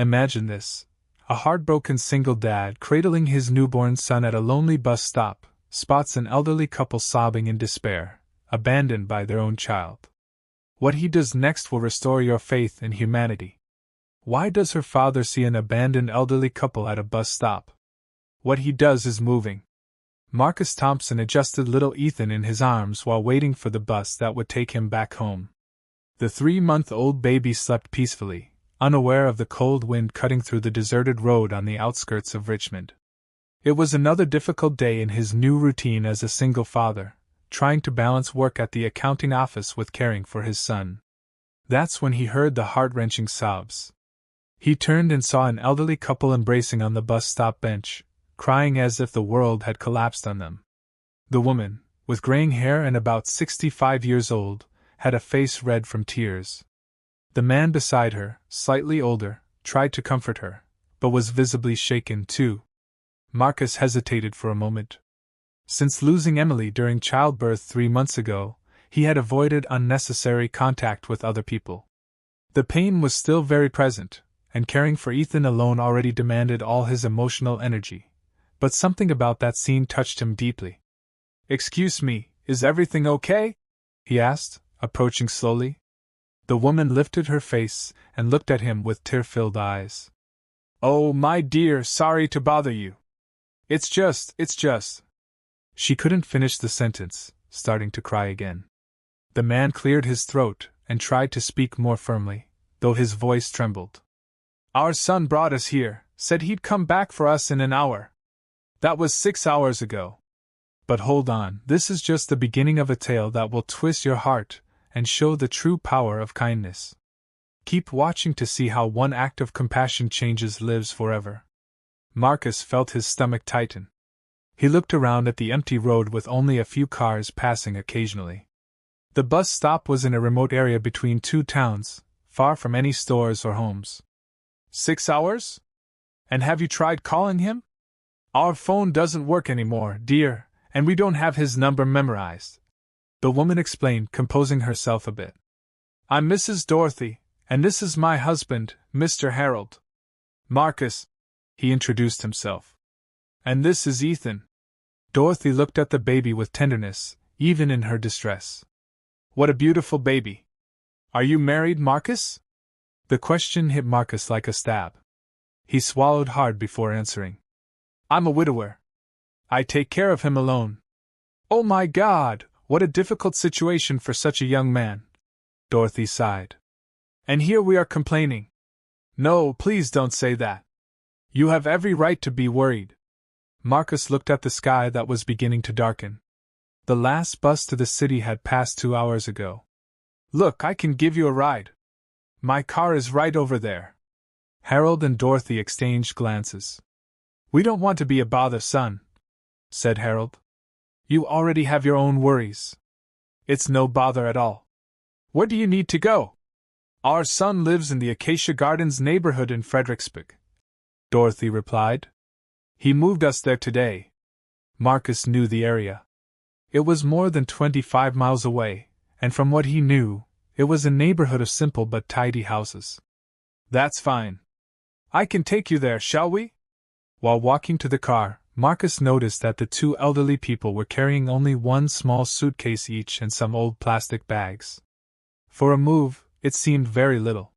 Imagine this: a heartbroken single dad cradling his newborn son at a lonely bus stop, spots an elderly couple sobbing in despair, abandoned by their own child. What he does next will restore your faith in humanity. Why does her father see an abandoned elderly couple at a bus stop? What he does is moving. Marcus Thompson adjusted little Ethan in his arms while waiting for the bus that would take him back home. The 3-month-old baby slept peacefully, unaware of the cold wind cutting through the deserted road on the outskirts of Richmond. It was another difficult day in his new routine as a single father, trying to balance work at the accounting office with caring for his son. That's when he heard the heart-wrenching sobs. He turned and saw an elderly couple embracing on the bus stop bench, crying as if the world had collapsed on them. The woman, with graying hair and about 65 years old, had a face red from tears. The man beside her, slightly older, tried to comfort her, but was visibly shaken too. Marcus hesitated for a moment. Since losing Emily during childbirth 3 months ago, he had avoided unnecessary contact with other people. The pain was still very present, and caring for Ethan alone already demanded all his emotional energy. But something about that scene touched him deeply. "Excuse me, is everything okay?" he asked, approaching slowly. The woman lifted her face and looked at him with tear-filled eyes. "Oh, my dear, sorry to bother you. It's just. She couldn't finish the sentence, starting to cry again. The man cleared his throat and tried to speak more firmly, though his voice trembled. "Our son brought us here, said he'd come back for us in an hour. That was 6 hours ago. But hold on, this is just the beginning of a tale that will twist your heart and show the true power of kindness. Keep watching to see how one act of compassion changes lives forever." Marcus felt his stomach tighten. He looked around at the empty road with only a few cars passing occasionally. The bus stop was in a remote area between 2 towns, far from any stores or homes. 6 hours? And have you tried calling him? "Our phone doesn't work anymore, dear, and we don't have his number memorized," the woman explained, composing herself a bit. "I'm Mrs. Dorothy, and this is my husband, Mr. Harold. Marcus," he introduced himself. "And this is Ethan." Dorothy looked at the baby with tenderness, even in her distress. "What a beautiful baby. Are you married, Marcus?" The question hit Marcus like a stab. He swallowed hard before answering. "I'm a widower. I take care of him alone." "Oh my God, what a difficult situation for such a young man," Dorothy sighed. "And here we are complaining." "No, please don't say that. You have every right to be worried." Marcus looked at the sky that was beginning to darken. The last bus to the city had passed 2 hours ago. "Look, I can give you a ride. My car is right over there." Harold and Dorothy exchanged glances. "We don't want to be a bother, son," said Harold. "You already have your own worries." "It's no bother at all. Where do you need to go?" "Our son lives in the Acacia Gardens neighborhood in Fredericksburg," Dorothy replied. "He moved us there today." Marcus knew the area. It was more than 25 miles away, and from what he knew, it was a neighborhood of simple but tidy houses. "That's fine. I can take you there, shall we?" While walking to the car, Marcus noticed that the 2 elderly people were carrying only one small suitcase each and some old plastic bags. For a move, it seemed very little.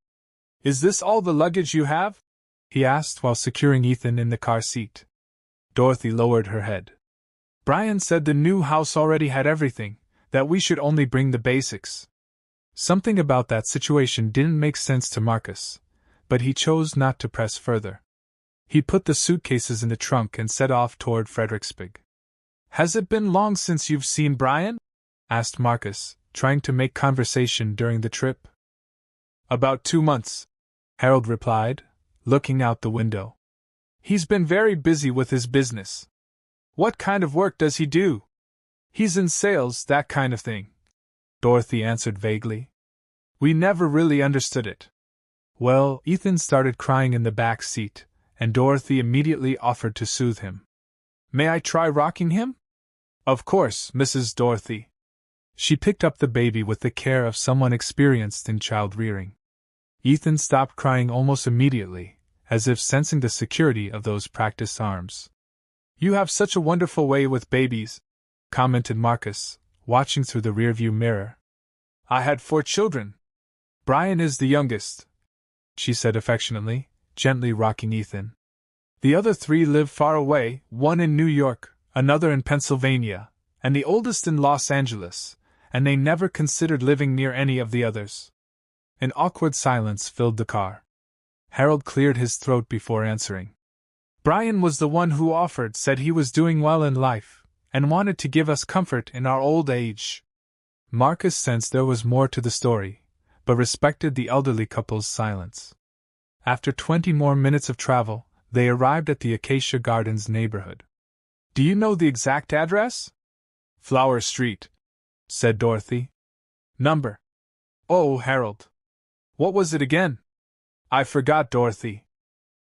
"Is this all the luggage you have?" he asked while securing Ethan in the car seat. Dorothy lowered her head. "Brian said the new house already had everything, that we should only bring the basics." Something about that situation didn't make sense to Marcus, but he chose not to press further. He put the suitcases in the trunk and set off toward Fredericksburg. "Has it been long since you've seen Brian?" asked Marcus, trying to make conversation during the trip. "About 2 months," Harold replied, looking out the window. "He's been very busy with his business." "What kind of work does he do?" "He's in sales, that kind of thing," Dorothy answered vaguely. "We never really understood it." Well, Ethan started crying in the back seat, and Dorothy immediately offered to soothe him. "May I try rocking him?" "Of course, Mrs. Dorothy." She picked up the baby with the care of someone experienced in child rearing. Ethan stopped crying almost immediately, as if sensing the security of those practiced arms. "You have such a wonderful way with babies," commented Marcus, watching through the rearview mirror. "I had 4 children. Brian is the youngest," she said affectionately, gently rocking Ethan. "The other 3 live far away, one in New York, another in Pennsylvania, and the oldest in Los Angeles, and they never considered living near any of the others." An awkward silence filled the car. Harold cleared his throat before answering. "Brian was the one who offered, said he was doing well in life, and wanted to give us comfort in our old age." Marcus sensed there was more to the story, but respected the elderly couple's silence. After 20 more minutes of travel, they arrived at the Acacia Gardens neighborhood. "Do you know the exact address?" "Flower Street," said Dorothy. "Number?" "Oh, Harold. What was it again?" "I forgot, Dorothy.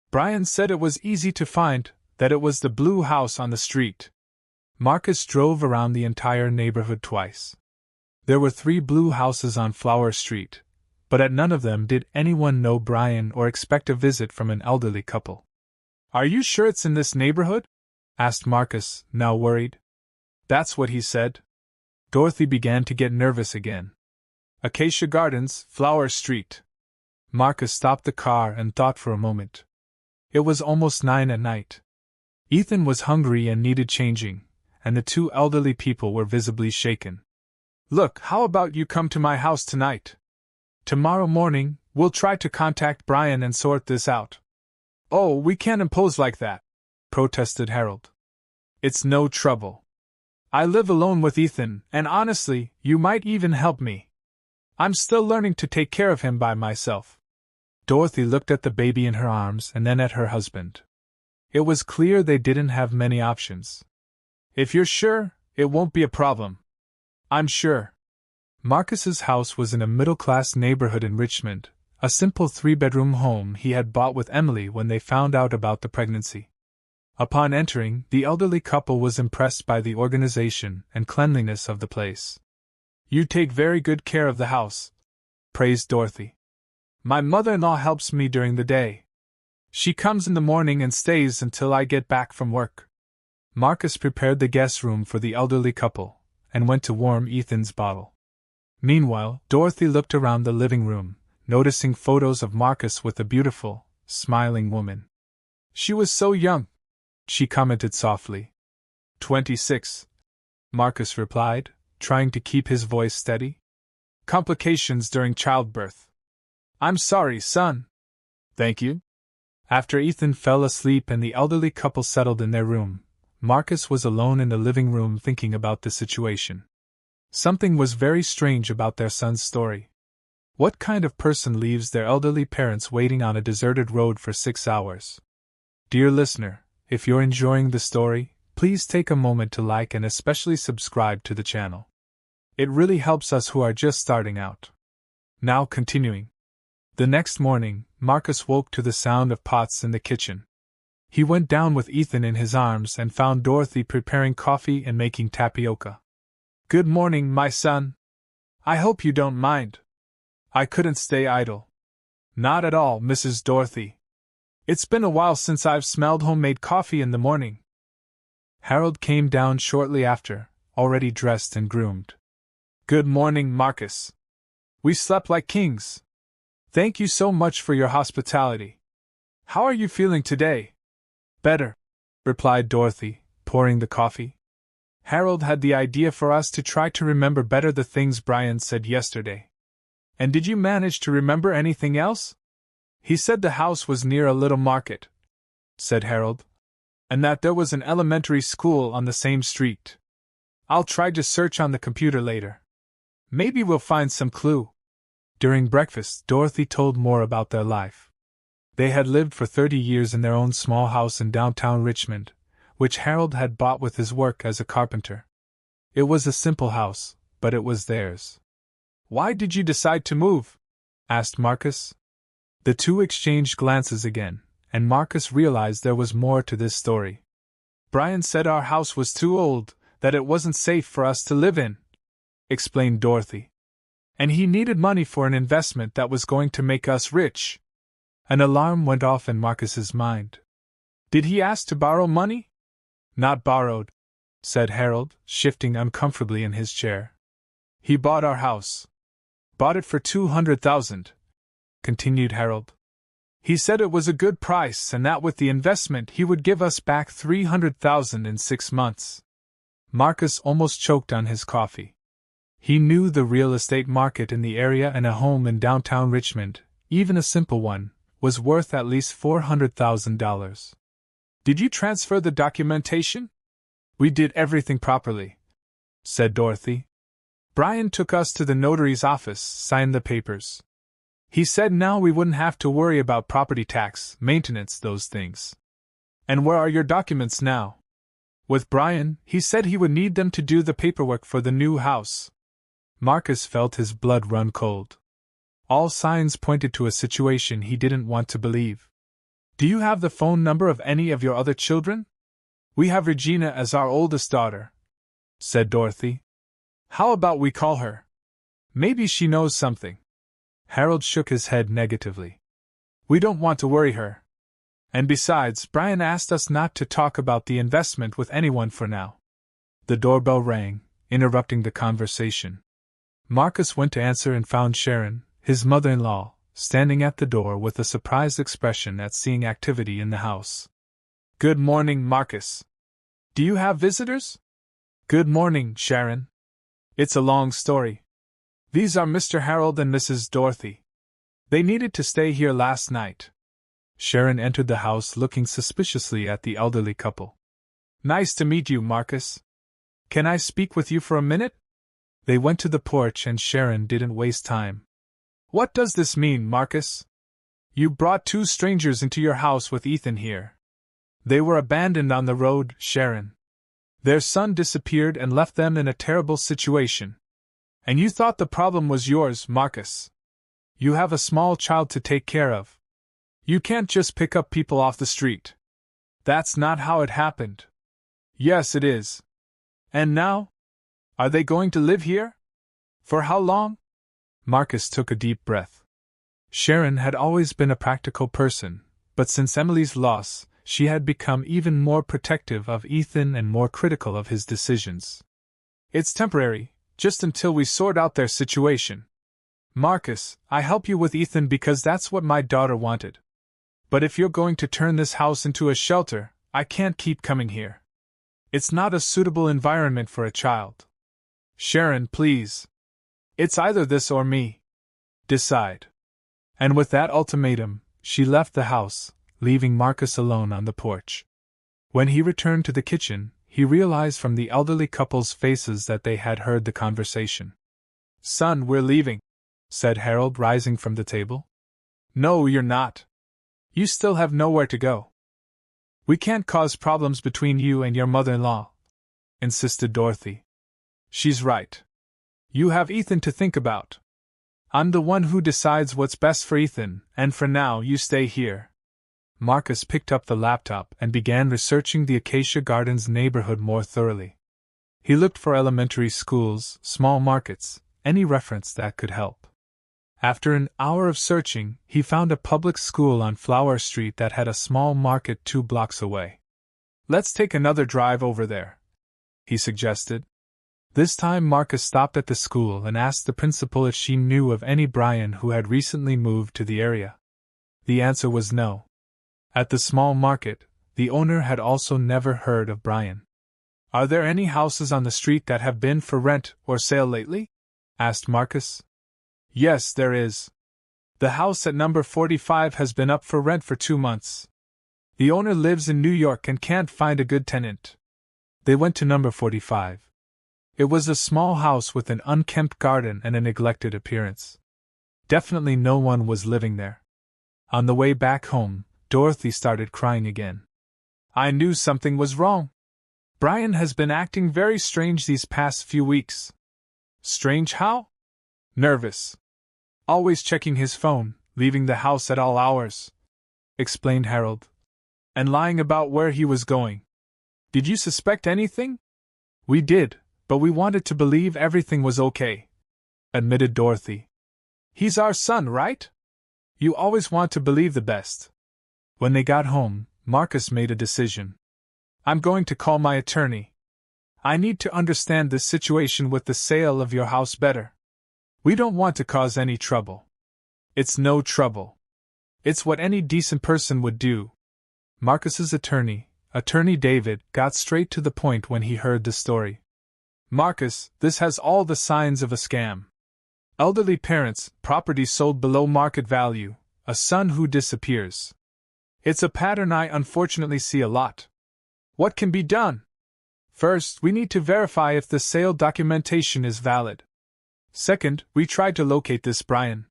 Brian said it was easy to find, that it was the blue house on the street." Marcus drove around the entire neighborhood twice. There were 3 blue houses on Flower Street, but at none of them did anyone know Brian or expect a visit from an elderly couple. "Are you sure it's in this neighborhood?" asked Marcus, now worried. "That's what he said." Dorothy began to get nervous again. "Acacia Gardens, Flower Street." Marcus stopped the car and thought for a moment. It was almost 9 at night. Ethan was hungry and needed changing, and the 2 elderly people were visibly shaken. "Look, how about you come to my house tonight? Tomorrow morning, we'll try to contact Brian and sort this out." "Oh, we can't impose like that," protested Harold. "It's no trouble. I live alone with Ethan, and honestly, you might even help me. I'm still learning to take care of him by myself." Dorothy looked at the baby in her arms and then at her husband. It was clear they didn't have many options. "If you're sure, it won't be a problem." "I'm sure." Marcus's house was in a middle-class neighborhood in Richmond, a simple 3-bedroom home he had bought with Emily when they found out about the pregnancy. Upon entering, the elderly couple was impressed by the organization and cleanliness of the place. "You take very good care of the house," praised Dorothy. "My mother-in-law helps me during the day. She comes in the morning and stays until I get back from work." Marcus prepared the guest room for the elderly couple, and went to warm Ethan's bottle. Meanwhile, Dorothy looked around the living room, noticing photos of Marcus with a beautiful, smiling woman. "She was so young," she commented softly. 26, Marcus replied, trying to keep his voice steady. "Complications during childbirth." "I'm sorry, son." "Thank you." After Ethan fell asleep and the elderly couple settled in their room, Marcus was alone in the living room thinking about the situation. Something was very strange about their son's story. What kind of person leaves their elderly parents waiting on a deserted road for 6 hours? Dear listener, if you're enjoying the story, please take a moment to like and especially subscribe to the channel. It really helps us who are just starting out. Now continuing. The next morning, Marcus woke to the sound of pots in the kitchen. He went down with Ethan in his arms and found Dorothy preparing coffee and making tapioca. "Good morning, my son. I hope you don't mind. I couldn't stay idle." "Not at all, Mrs. Dorothy. It's been a while since I've smelled homemade coffee in the morning." Harold came down shortly after, already dressed and groomed. "Good morning, Marcus. We slept like kings. Thank you so much for your hospitality. How are you feeling today?" "Better," replied Dorothy, pouring the coffee. "Harold had the idea for us to try to remember better the things Brian said yesterday." "And did you manage to remember anything else?" "He said the house was near a little market," said Harold, "and that there was an elementary school on the same street. I'll try to search on the computer later. Maybe we'll find some clue." During breakfast, Dorothy told more about their life. They had lived for 30 years in their own small house in downtown Richmond, which Harold had bought with his work as a carpenter. It was a simple house, but it was theirs. "Why did you decide to move?" asked Marcus. The two exchanged glances again, and Marcus realized there was more to this story. "Brian said our house was too old, that it wasn't safe for us to live in," explained Dorothy. "And he needed money for an investment that was going to make us rich." An alarm went off in Marcus's mind. Did he ask to borrow money? Not borrowed, said Harold, shifting uncomfortably in his chair. He bought our house. Bought it for $200,000, continued Harold. He said it was a good price and that with the investment he would give us back $300,000 in 6 months. Marcus almost choked on his coffee. He knew the real estate market in the area, and a home in downtown Richmond, even a simple one, was worth at least $400,000. Did you transfer the documentation? We did everything properly, said Dorothy. Brian took us to the notary's office, signed the papers. He said now we wouldn't have to worry about property tax, maintenance, those things. And where are your documents now? With Brian, he said he would need them to do the paperwork for the new house. Marcus felt his blood run cold. All signs pointed to a situation he didn't want to believe. Do you have the phone number of any of your other children? We have Regina as our oldest daughter, said Dorothy. How about we call her? Maybe she knows something. Harold shook his head negatively. We don't want to worry her. And besides, Brian asked us not to talk about the investment with anyone for now. The doorbell rang, interrupting the conversation. Marcus went to answer and found Sharon, his mother-in-law, standing at the door with a surprised expression at seeing activity in the house. Good morning, Marcus. Do you have visitors? Good morning, Sharon. It's a long story. These are Mr. Harold and Mrs. Dorothy. They needed to stay here last night. Sharon entered the house looking suspiciously at the elderly couple. Nice to meet you, Marcus. Can I speak with you for a minute? They went to the porch and Sharon didn't waste time. What does this mean, Marcus? You brought 2 strangers into your house with Ethan here. They were abandoned on the road, Sharon. Their son disappeared and left them in a terrible situation. And you thought the problem was yours, Marcus. You have a small child to take care of. You can't just pick up people off the street. That's not how it happened. Yes, it is. And now? Are they going to live here? For how long? Marcus took a deep breath. Sharon had always been a practical person, but since Emily's loss, she had become even more protective of Ethan and more critical of his decisions. It's temporary, just until we sort out their situation. Marcus, I help you with Ethan because that's what my daughter wanted. But if you're going to turn this house into a shelter, I can't keep coming here. It's not a suitable environment for a child. Sharon, please. It's either this or me. Decide. And with that ultimatum, she left the house, leaving Marcus alone on the porch. When he returned to the kitchen, he realized from the elderly couple's faces that they had heard the conversation. Son, we're leaving, said Harold, rising from the table. No, you're not. You still have nowhere to go. We can't cause problems between you and your mother-in-law, insisted Dorothy. She's right. You have Ethan to think about. I'm the one who decides what's best for Ethan, and for now you stay here. Marcus picked up the laptop and began researching the Acacia Gardens neighborhood more thoroughly. He looked for elementary schools, small markets, any reference that could help. After an hour of searching, he found a public school on Flower Street that had a small market 2 blocks away. Let's take another drive over there, he suggested. This time Marcus stopped at the school and asked the principal if she knew of any Brian who had recently moved to the area. The answer was no. At the small market, the owner had also never heard of Brian. Are there any houses on the street that have been for rent or sale lately? Asked Marcus. Yes, there is. The house at number 45 has been up for rent for 2 months. The owner lives in New York and can't find a good tenant. They went to number 45. It was a small house with an unkempt garden and a neglected appearance. Definitely no one was living there. On the way back home, Dorothy started crying again. I knew something was wrong. Brian has been acting very strange these past few weeks. Strange how? Nervous. Always checking his phone, leaving the house at all hours, explained Harold. And lying about where he was going. Did you suspect anything? We did, but we wanted to believe everything was okay, admitted Dorothy. He's our son, right? You always want to believe the best. When they got home, Marcus made a decision. I'm going to call my attorney. I need to understand this situation with the sale of your house better. We don't want to cause any trouble. It's no trouble. It's what any decent person would do. Marcus's attorney, Attorney David, got straight to the point when he heard the story. Marcus, this has all the signs of a scam. Elderly parents, property sold below market value, a son who disappears. It's a pattern I unfortunately see a lot. What can be done? First, we need to verify if the sale documentation is valid. Second, we try to locate this Brian.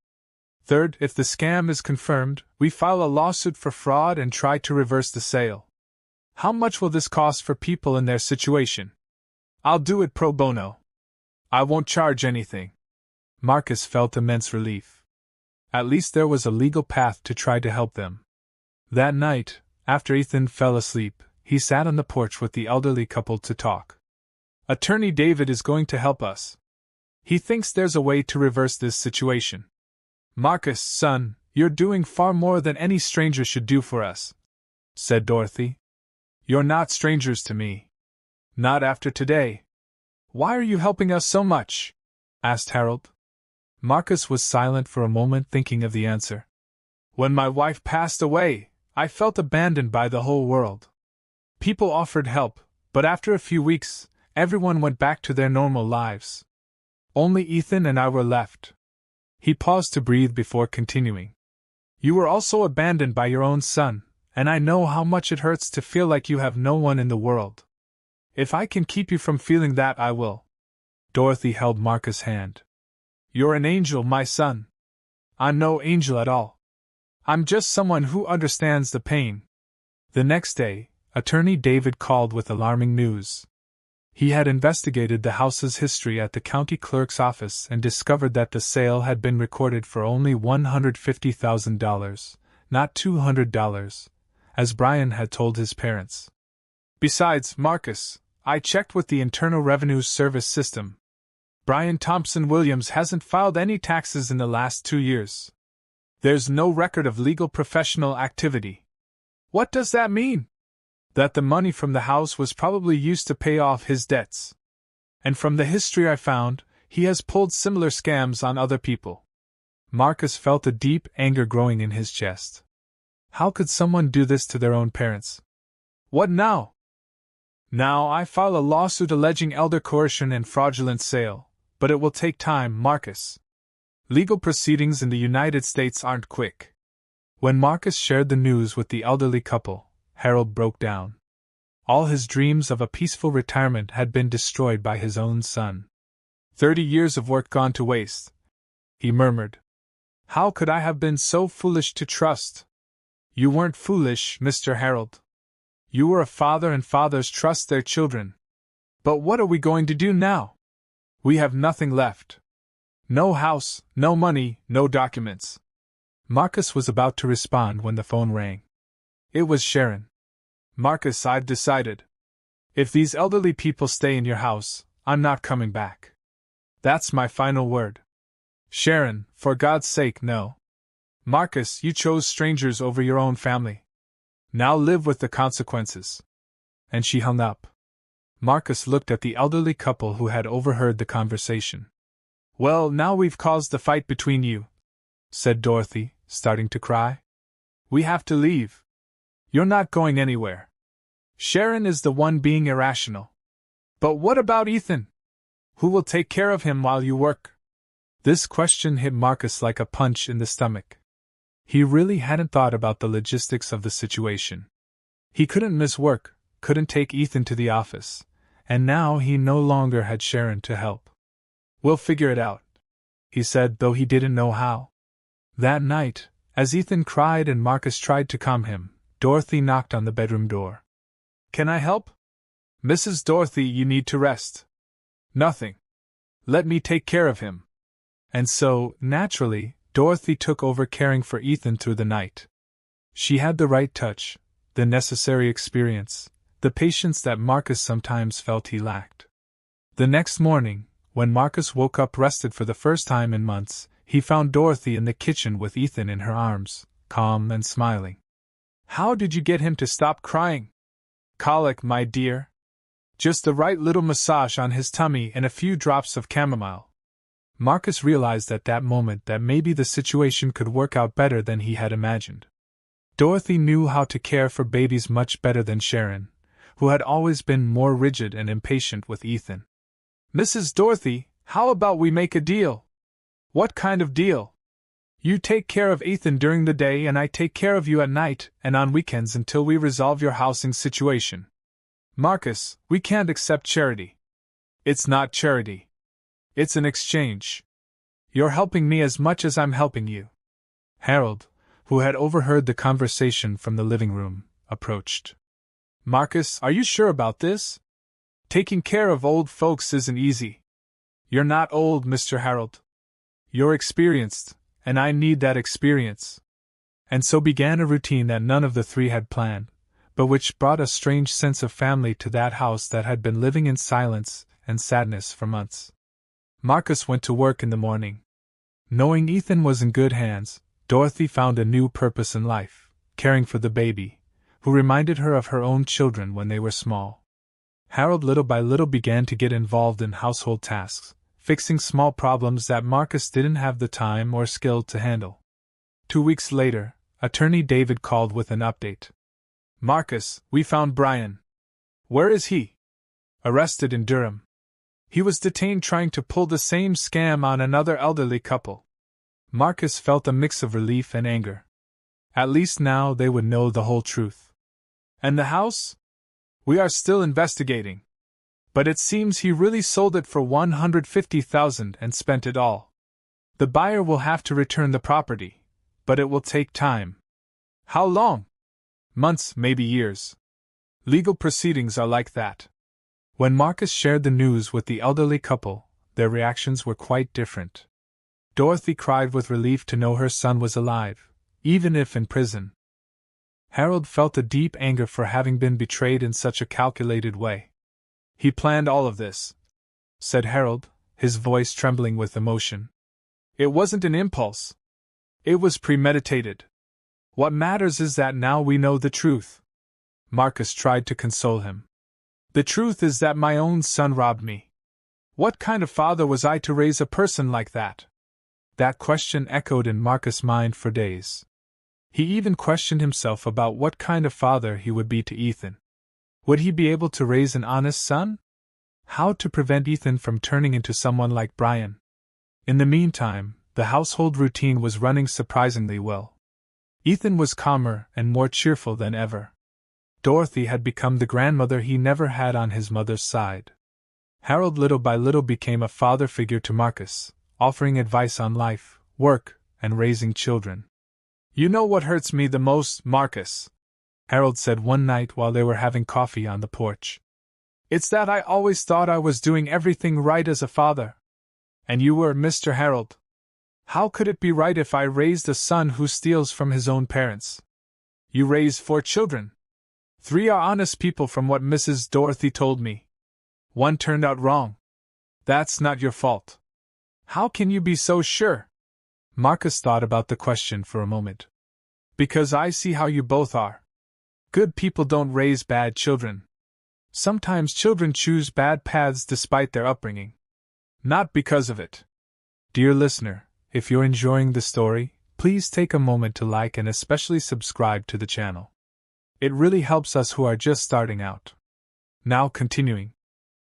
Third, if the scam is confirmed, we file a lawsuit for fraud and try to reverse the sale. How much will this cost for people in their situation? I'll do it pro bono. I won't charge anything. Marcus felt immense relief. At least there was a legal path to try to help them. That night, after Ethan fell asleep, he sat on the porch with the elderly couple to talk. Attorney David is going to help us. He thinks there's a way to reverse this situation. Marcus, son, you're doing far more than any stranger should do for us, said Dorothy. You're not strangers to me. Not after today. Why are you helping us so much? Asked Harold. Marcus was silent for a moment, thinking of the answer. When my wife passed away, I felt abandoned by the whole world. People offered help, but after a few weeks, everyone went back to their normal lives. Only Ethan and I were left. He paused to breathe before continuing. You were also abandoned by your own son, and I know how much it hurts to feel like you have no one in the world. If I can keep you from feeling that, I will. Dorothy held Marcus' hand. You're an angel, my son. I'm no angel at all. I'm just someone who understands the pain. The next day, Attorney David called with alarming news. He had investigated the house's history at the county clerk's office and discovered that the sale had been recorded for only $150,000, not $200, as Brian had told his parents. Besides, Marcus, I checked with the Internal Revenue Service system. Brian Thompson Williams hasn't filed any taxes in the last 2 years. There's no record of legal professional activity. What does that mean? That the money from the house was probably used to pay off his debts. And from the history I found, he has pulled similar scams on other people. Marcus felt a deep anger growing in his chest. How could someone do this to their own parents? What now? Now I file a lawsuit alleging elder coercion and fraudulent sale, but it will take time, Marcus. Legal proceedings in the United States aren't quick. When Marcus shared the news with the elderly couple, Harold broke down. All his dreams of a peaceful retirement had been destroyed by his own son. 30 years of work gone to waste, he murmured. How could I have been so foolish to trust? You weren't foolish, Mr. Harold. You were a father, and fathers trust their children. But what are we going to do now? We have nothing left. No house, no money, no documents. Marcus was about to respond when the phone rang. It was Sharon. Marcus, I've decided. If these elderly people stay in your house, I'm not coming back. That's my final word. Sharon, for God's sake, no. Marcus, you chose strangers over your own family. Now live with the consequences. And she hung up. Marcus looked at the elderly couple who had overheard the conversation. Well, now we've caused the fight between you, said Dorothy, starting to cry. We have to leave. You're not going anywhere. Sharon is the one being irrational. But what about Ethan? Who will take care of him while you work? This question hit Marcus like a punch in the stomach. He really hadn't thought about the logistics of the situation. He couldn't miss work, couldn't take Ethan to the office, and now he no longer had Sharon to help. We'll figure it out, he said, though he didn't know how. That night, as Ethan cried and Marcus tried to calm him, Dorothy knocked on the bedroom door. Can I help? Mrs. Dorothy, you need to rest. Nothing. Let me take care of him. And so, naturally, Dorothy took over caring for Ethan through the night. She had the right touch, the necessary experience, the patience that Marcus sometimes felt he lacked. The next morning, when Marcus woke up rested for the first time in months, he found Dorothy in the kitchen with Ethan in her arms, calm and smiling. "How did you get him to stop crying?" "Colic, my dear. Just the right little massage on his tummy and a few drops of chamomile." Marcus realized at that moment that maybe the situation could work out better than he had imagined. Dorothy knew how to care for babies much better than Sharon, who had always been more rigid and impatient with Ethan. "Mrs. Dorothy, how about we make a deal?" "What kind of deal?" "You take care of Ethan during the day and I take care of you at night and on weekends until we resolve your housing situation." "Marcus, we can't accept charity." "It's not charity. It's an exchange. You're helping me as much as I'm helping you." Harold, who had overheard the conversation from the living room, approached. "Marcus, are you sure about this? Taking care of old folks isn't easy." "You're not old, Mr. Harold. You're experienced, and I need that experience." And so began a routine that none of the three had planned, but which brought a strange sense of family to that house that had been living in silence and sadness for months. Marcus went to work in the morning. Knowing Ethan was in good hands, Dorothy found a new purpose in life, caring for the baby, who reminded her of her own children when they were small. Harold little by little began to get involved in household tasks, fixing small problems that Marcus didn't have the time or skill to handle. 2 weeks later, Attorney David called with an update. "Marcus, we found Brian." "Where is he?" "Arrested in Durham. He was detained trying to pull the same scam on another elderly couple." Marcus felt a mix of relief and anger. At least now they would know the whole truth. "And the house?" "We are still investigating. But it seems he really sold it for $150,000 and spent it all. The buyer will have to return the property, but it will take time." "How long?" "Months, maybe years. Legal proceedings are like that." When Marcus shared the news with the elderly couple, their reactions were quite different. Dorothy cried with relief to know her son was alive, even if in prison. Harold felt a deep anger for having been betrayed in such a calculated way. "He planned all of this," said Harold, his voice trembling with emotion. "It wasn't an impulse. It was premeditated. What matters is that now we know the truth." Marcus tried to console him. "The truth is that my own son robbed me. What kind of father was I to raise a person like that?" That question echoed in Marcus' mind for days. He even questioned himself about what kind of father he would be to Ethan. Would he be able to raise an honest son? How to prevent Ethan from turning into someone like Brian? In the meantime, the household routine was running surprisingly well. Ethan was calmer and more cheerful than ever. Dorothy had become the grandmother he never had on his mother's side. Harold little by little became a father figure to Marcus, offering advice on life, work, and raising children. "You know what hurts me the most, Marcus," Harold said one night while they were having coffee on the porch. "It's that I always thought I was doing everything right as a father. And you were, Mr. Harold. How could it be right if I raised a son who steals from his own parents? You raised 4 children. 3 are honest people from what Mrs. Dorothy told me. 1 turned out wrong. That's not your fault. How can you be so sure?" Marcus thought about the question for a moment. "Because I see how you both are. Good people don't raise bad children. Sometimes children choose bad paths despite their upbringing. Not because of it." Dear listener, if you're enjoying the story, please take a moment to like and especially subscribe to the channel. It really helps us who are just starting out. Now continuing.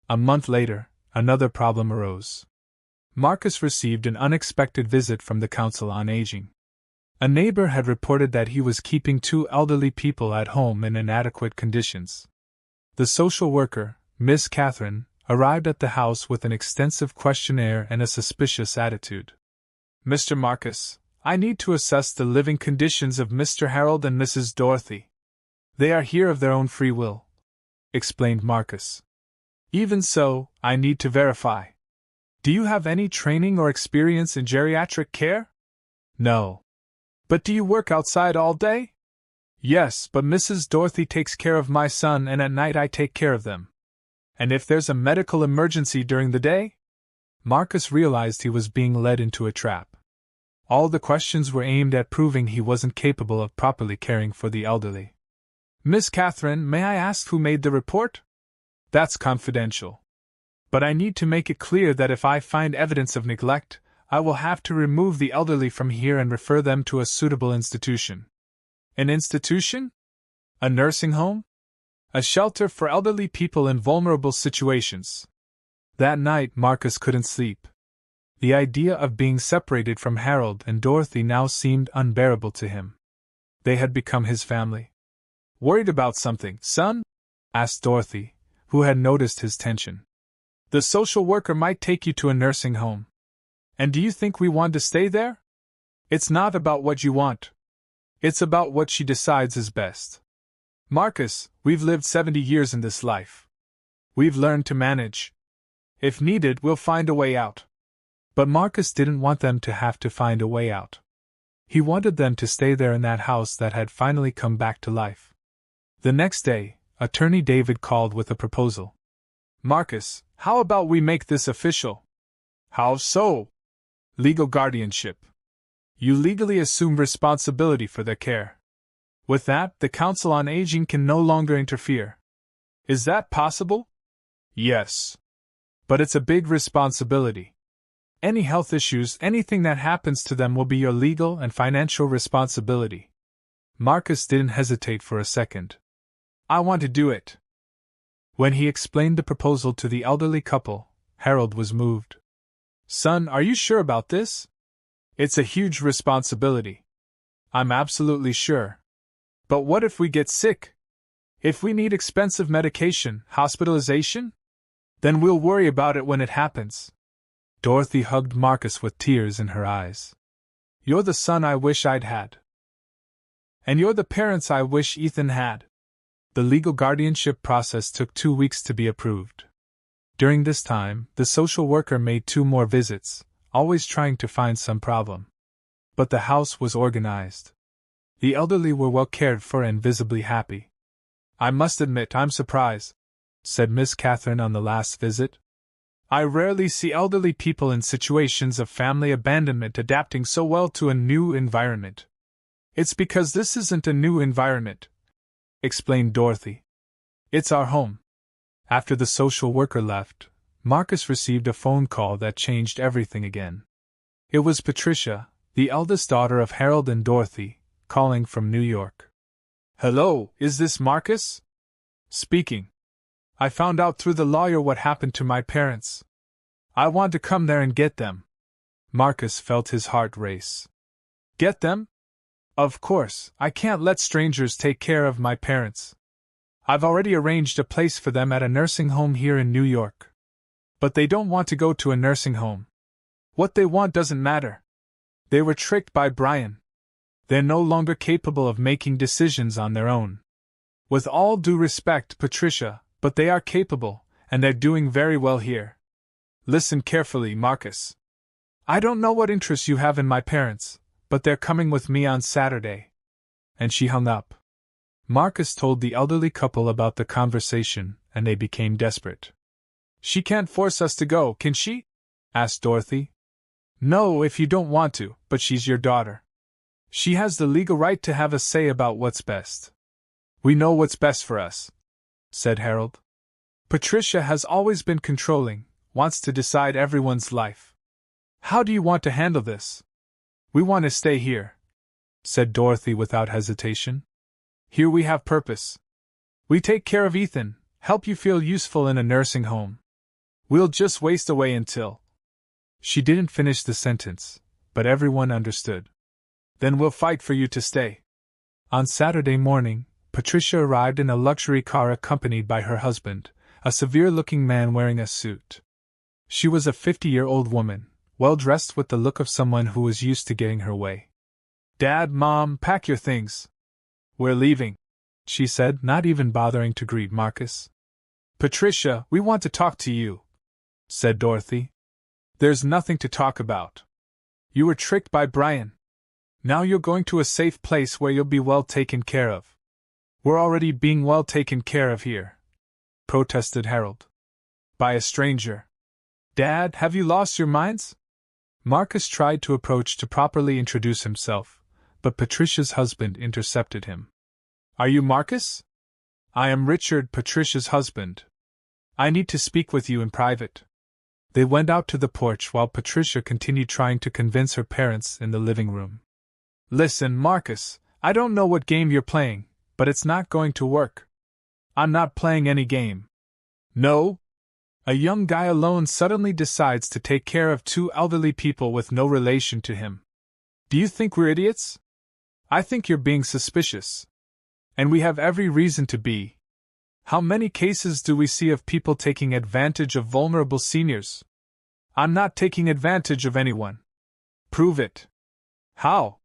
A month later, another problem arose. Marcus received an unexpected visit from the Council on Aging. A neighbor had reported that he was keeping 2 elderly people at home in inadequate conditions. The social worker, Miss Catherine, arrived at the house with an extensive questionnaire and a suspicious attitude. "Mr. Marcus, I need to assess the living conditions of Mr. Harold and Mrs. Dorothy. They are here of their own free will," explained Marcus. "Even so, I need to verify. Do you have any training or experience in geriatric care?" "No." "But do you work outside all day?" "Yes, but Mrs. Dorothy takes care of my son and at night I take care of them." "And if there's a medical emergency during the day?" Marcus realized he was being led into a trap. All the questions were aimed at proving he wasn't capable of properly caring for the elderly. Miss Catherine, may I ask who made the report? That's confidential. But I need to make it clear that if I find evidence of neglect, I will have to remove the elderly from here and refer them to a suitable institution. An institution? A nursing home? A shelter for elderly people in vulnerable situations. That night, Marcus couldn't sleep. The idea of being separated from Harold and Dorothy now seemed unbearable to him. They had become his family. Worried about something, son? Asked Dorothy, who had noticed his tension. The social worker might take you to a nursing home. And do you think we want to stay there? It's not about what you want. It's about what she decides is best. Marcus, we've lived 70 years in this life. We've learned to manage. If needed, we'll find a way out. But Marcus didn't want them to have to find a way out. He wanted them to stay there in that house that had finally come back to life. The next day, Attorney David called with a proposal. Marcus, how about we make this official? How so? Legal guardianship. You legally assume responsibility for their care. With that, the Council on Aging can no longer interfere. Is that possible? Yes. But it's a big responsibility. Any health issues, anything that happens to them will be your legal and financial responsibility. Marcus didn't hesitate for a second. I want to do it. When he explained the proposal to the elderly couple, Harold was moved. Son, are you sure about this? It's a huge responsibility. I'm absolutely sure. But what if we get sick? If we need expensive medication, hospitalization? Then we'll worry about it when it happens. Dorothy hugged Marcus with tears in her eyes. You're the son I wish I'd had. And you're the parents I wish Ethan had. The legal guardianship process took 2 weeks to be approved. During this time, the social worker made 2 more visits, always trying to find some problem. But the house was organized. The elderly were well cared for and visibly happy. I must admit I'm surprised, said Miss Catherine on the last visit. I rarely see elderly people in situations of family abandonment adapting so well to a new environment. It's because this isn't a new environment, explained Dorothy. It's our home. After the social worker left, Marcus received a phone call that changed everything again. It was Patricia, the eldest daughter of Harold and Dorothy, calling from New York. Hello, is this Marcus? Speaking. I found out through the lawyer what happened to my parents. I want to come there and get them. Marcus felt his heart race. Get them? Of course, I can't let strangers take care of my parents. I've already arranged a place for them at a nursing home here in New York. But they don't want to go to a nursing home. What they want doesn't matter. They were tricked by Brian. They're no longer capable of making decisions on their own. With all due respect, Patricia, but they are capable, and they're doing very well here. Listen carefully, Marcus. I don't know what interest you have in my parents, but they're coming with me on Saturday. And she hung up. Marcus told the elderly couple about the conversation, and they became desperate. She can't force us to go, can she? Asked Dorothy. No, if you don't want to, but she's your daughter. She has the legal right to have a say about what's best. We know what's best for us, said Harold. Patricia has always been controlling, wants to decide everyone's life. How do you want to handle this? We want to stay here, said Dorothy without hesitation. Here we have purpose. We take care of Ethan, help you feel useful in a nursing home. We'll just waste away until... She didn't finish the sentence, but everyone understood. Then we'll fight for you to stay. On Saturday morning, Patricia arrived in a luxury car accompanied by her husband, a severe-looking man wearing a suit. She was a 50-year-old woman, well-dressed with the look of someone who was used to getting her way. Dad, Mom, pack your things. We're leaving, she said, not even bothering to greet Marcus. Patricia, we want to talk to you, said Dorothy. There's nothing to talk about. You were tricked by Brian. Now you're going to a safe place where you'll be well taken care of. We're already being well taken care of here, protested Harold. By a stranger. Dad, have you lost your minds? Marcus tried to approach to properly introduce himself, but Patricia's husband intercepted him. Are you Marcus? I am Richard, Patricia's husband. I need to speak with you in private. They went out to the porch while Patricia continued trying to convince her parents in the living room. Listen, Marcus, I don't know what game you're playing, but it's not going to work. I'm not playing any game. No? A young guy alone suddenly decides to take care of two elderly people with no relation to him. Do you think we're idiots? I think you're being suspicious. And we have every reason to be. How many cases do we see of people taking advantage of vulnerable seniors? I'm not taking advantage of anyone. Prove it. How?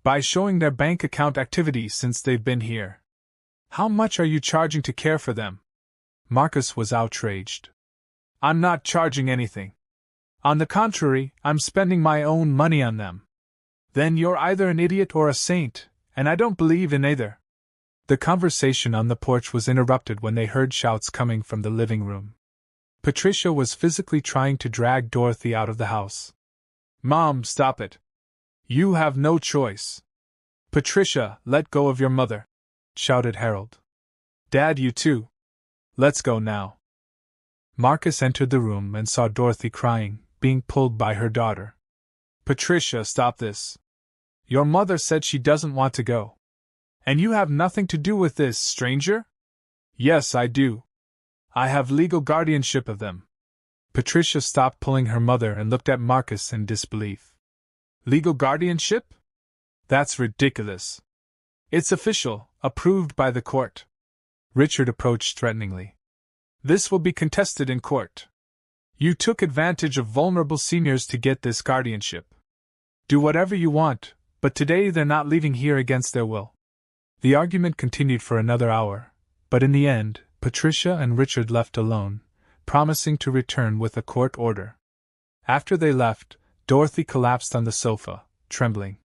By showing their bank account activity since they've been here. How much are you charging to care for them? Marcus was outraged. I'm not charging anything. On the contrary, I'm spending my own money on them. Then you're either an idiot or a saint, and I don't believe in either. The conversation on the porch was interrupted when they heard shouts coming from the living room. Patricia was physically trying to drag Dorothy out of the house. Mom, stop it. You have no choice. Patricia, let go of your mother, shouted Harold. Dad, you too. Let's go now. Marcus entered the room and saw Dorothy crying, being pulled by her daughter. Patricia, stop this. Your mother said she doesn't want to go. And you have nothing to do with this, stranger? Yes, I do. I have legal guardianship of them. Patricia stopped pulling her mother and looked at Marcus in disbelief. Legal guardianship? That's ridiculous. It's official, approved by the court. Richard approached threateningly. This will be contested in court. You took advantage of vulnerable seniors to get this guardianship. Do whatever you want, but today they're not leaving here against their will. The argument continued for another hour, but in the end, Patricia and Richard left alone, promising to return with a court order. After they left, Dorothy collapsed on the sofa, trembling.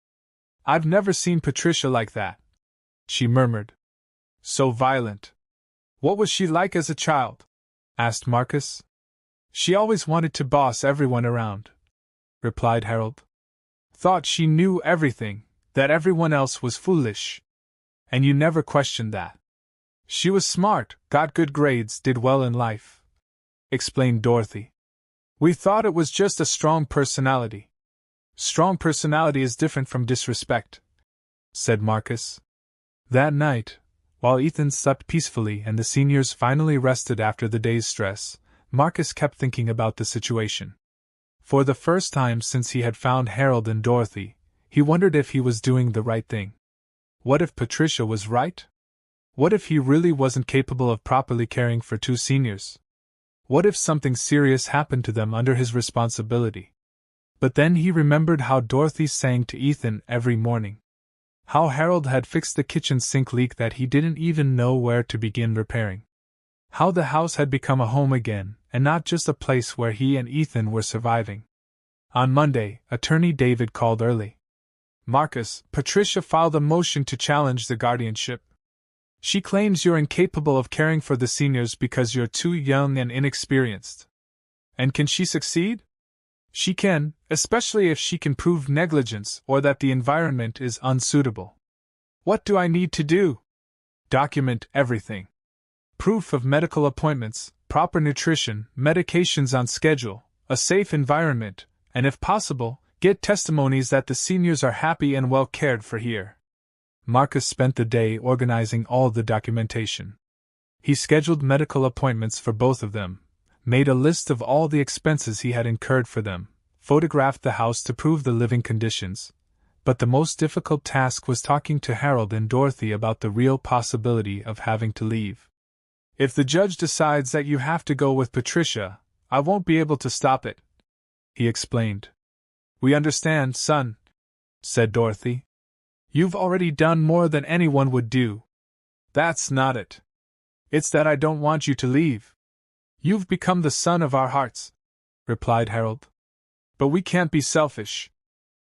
I've never seen Patricia like that, she murmured. So violent. What was she like as a child? Asked Marcus. She always wanted to boss everyone around, replied Harold. Thought she knew everything, that everyone else was foolish. And you never questioned that. She was smart, got good grades, did well in life, explained Dorothy. We thought it was just a strong personality. Strong personality is different from disrespect, said Marcus. That night, while Ethan slept peacefully and the seniors finally rested after the day's stress, Marcus kept thinking about the situation. For the first time since he had found Harold and Dorothy, he wondered if he was doing the right thing. What if Patricia was right? What if he really wasn't capable of properly caring for two seniors? What if something serious happened to them under his responsibility? But then he remembered how Dorothy sang to Ethan every morning. How Harold had fixed the kitchen sink leak that he didn't even know where to begin repairing. How the house had become a home again, and not just a place where he and Ethan were surviving. On Monday, Attorney David called early. Marcus, Patricia filed a motion to challenge the guardianship. She claims you're incapable of caring for the seniors because you're too young and inexperienced. And can she succeed? She can, especially if she can prove negligence or that the environment is unsuitable. What do I need to do? Document everything. Proof of medical appointments, proper nutrition, medications on schedule, a safe environment, and if possible, get testimonies that the seniors are happy and well cared for here. Marcus spent the day organizing all the documentation. He scheduled medical appointments for both of them, made a list of all the expenses he had incurred for them, photographed the house to prove the living conditions. But the most difficult task was talking to Harold and Dorothy about the real possibility of having to leave. If the judge decides that you have to go with Patricia, I won't be able to stop it, he explained. We understand, son, said Dorothy. You've already done more than anyone would do. That's not it. It's that I don't want you to leave. You've become the son of our hearts, replied Harold. But we can't be selfish.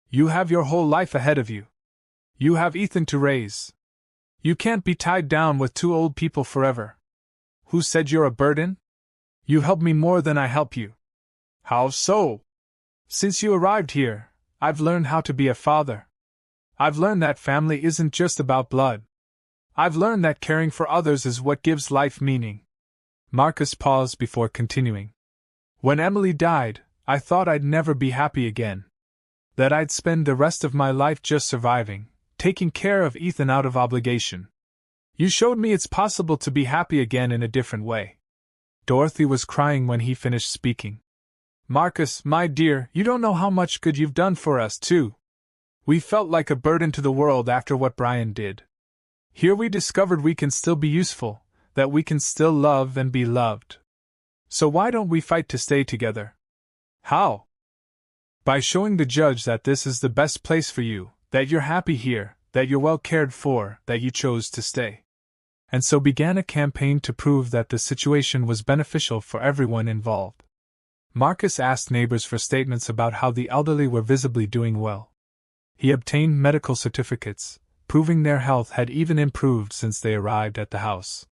You have your whole life ahead of you. You have Ethan to raise. You can't be tied down with two old people forever. Who said you're a burden? You help me more than I help you. How so? Since you arrived here, I've learned how to be a father. I've learned that family isn't just about blood. I've learned that caring for others is what gives life meaning. Marcus paused before continuing. When Emily died, I thought I'd never be happy again. That I'd spend the rest of my life just surviving, taking care of Ethan out of obligation. You showed me it's possible to be happy again in a different way. Dorothy was crying when he finished speaking. Marcus, my dear, you don't know how much good you've done for us, too. We felt like a burden to the world after what Brian did. Here we discovered we can still be useful, that we can still love and be loved. So why don't we fight to stay together? How? By showing the judge that this is the best place for you, that you're happy here, that you're well cared for, that you chose to stay. And so began a campaign to prove that the situation was beneficial for everyone involved. Marcus asked neighbors for statements about how the elderly were visibly doing well. He obtained medical certificates, proving their health had even improved since they arrived at the house.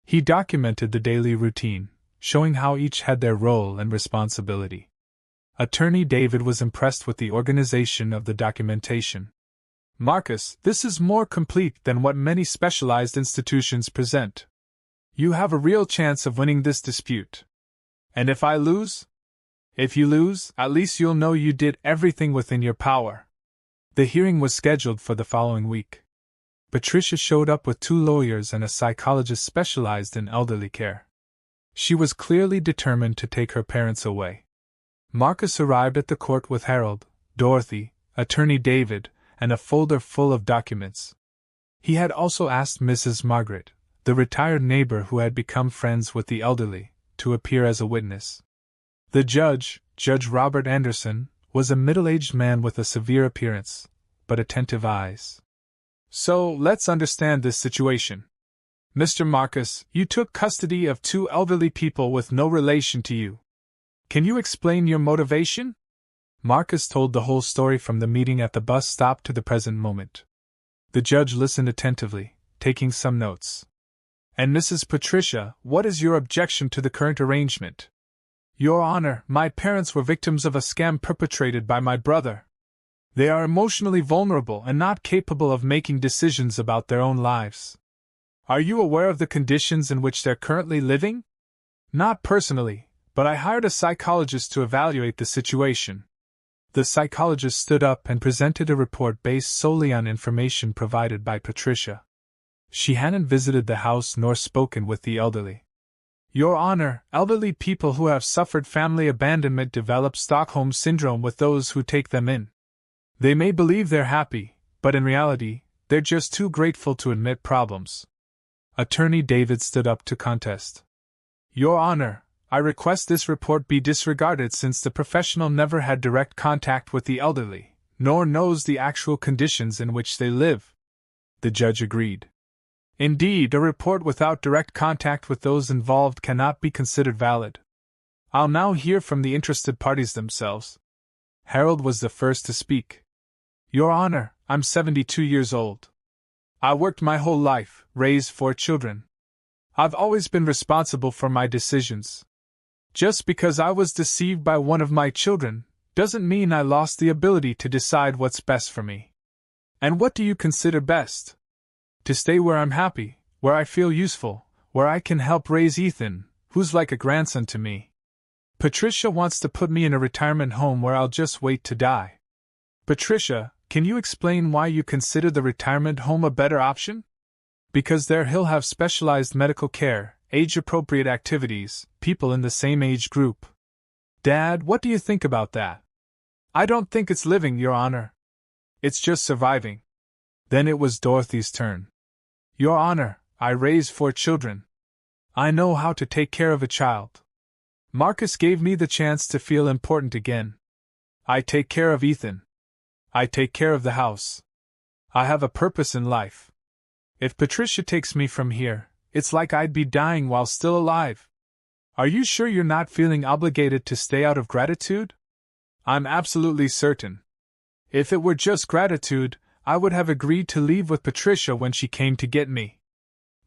He documented the daily routine, showing how each had their role and responsibility. Attorney David was impressed with the organization of the documentation. Marcus, this is more complete than what many specialized institutions present. You have a real chance of winning this dispute. And if I lose? If you lose, at least you'll know you did everything within your power. The hearing was scheduled for the following week. Patricia showed up with 2 lawyers and a psychologist specialized in elderly care. She was clearly determined to take her parents away. Marcus arrived at the court with Harold, Dorothy, Attorney David, and a folder full of documents. He had also asked Mrs. Margaret, the retired neighbor who had become friends with the elderly, to appear as a witness. The judge, Judge Robert Anderson, was a middle-aged man with a severe appearance, but attentive eyes. So, let's understand this situation. Mr. Marcus, you took custody of 2 elderly people with no relation to you. Can you explain your motivation? Marcus told the whole story from the meeting at the bus stop to the present moment. The judge listened attentively, taking some notes. And Mrs. Patricia, what is your objection to the current arrangement? Your Honor, my parents were victims of a scam perpetrated by my brother. They are emotionally vulnerable and not capable of making decisions about their own lives. Are you aware of the conditions in which they're currently living? Not personally, but I hired a psychologist to evaluate the situation. The psychologist stood up and presented a report based solely on information provided by Patricia. She hadn't visited the house nor spoken with the elderly. Your Honor, elderly people who have suffered family abandonment develop Stockholm Syndrome with those who take them in. They may believe they're happy, but in reality, they're just too grateful to admit problems. Attorney David stood up to contest. Your Honor, I request this report be disregarded since the professional never had direct contact with the elderly, nor knows the actual conditions in which they live. The judge agreed. Indeed, a report without direct contact with those involved cannot be considered valid. I'll now hear from the interested parties themselves. Harold was the first to speak. Your Honor, I'm 72 years old. I worked my whole life, raised 4 children. I've always been responsible for my decisions. Just because I was deceived by one of my children, doesn't mean I lost the ability to decide what's best for me. And what do you consider best? To stay where I'm happy, where I feel useful, where I can help raise Ethan, who's like a grandson to me. Patricia wants to put me in a retirement home where I'll just wait to die. Patricia, can you explain why you consider the retirement home a better option? Because there he'll have specialized medical care, age-appropriate activities, people in the same age group. Dad, what do you think about that? I don't think it's living, Your Honor. It's just surviving. Then it was Dorothy's turn. Your Honor, I raised 4 children. I know how to take care of a child. Marcus gave me the chance to feel important again. I take care of Ethan. I take care of the house. I have a purpose in life. If Patricia takes me from here, it's like I'd be dying while still alive. Are you sure you're not feeling obligated to stay out of gratitude? I'm absolutely certain. If it were just gratitude, I would have agreed to leave with Patricia when she came to get me.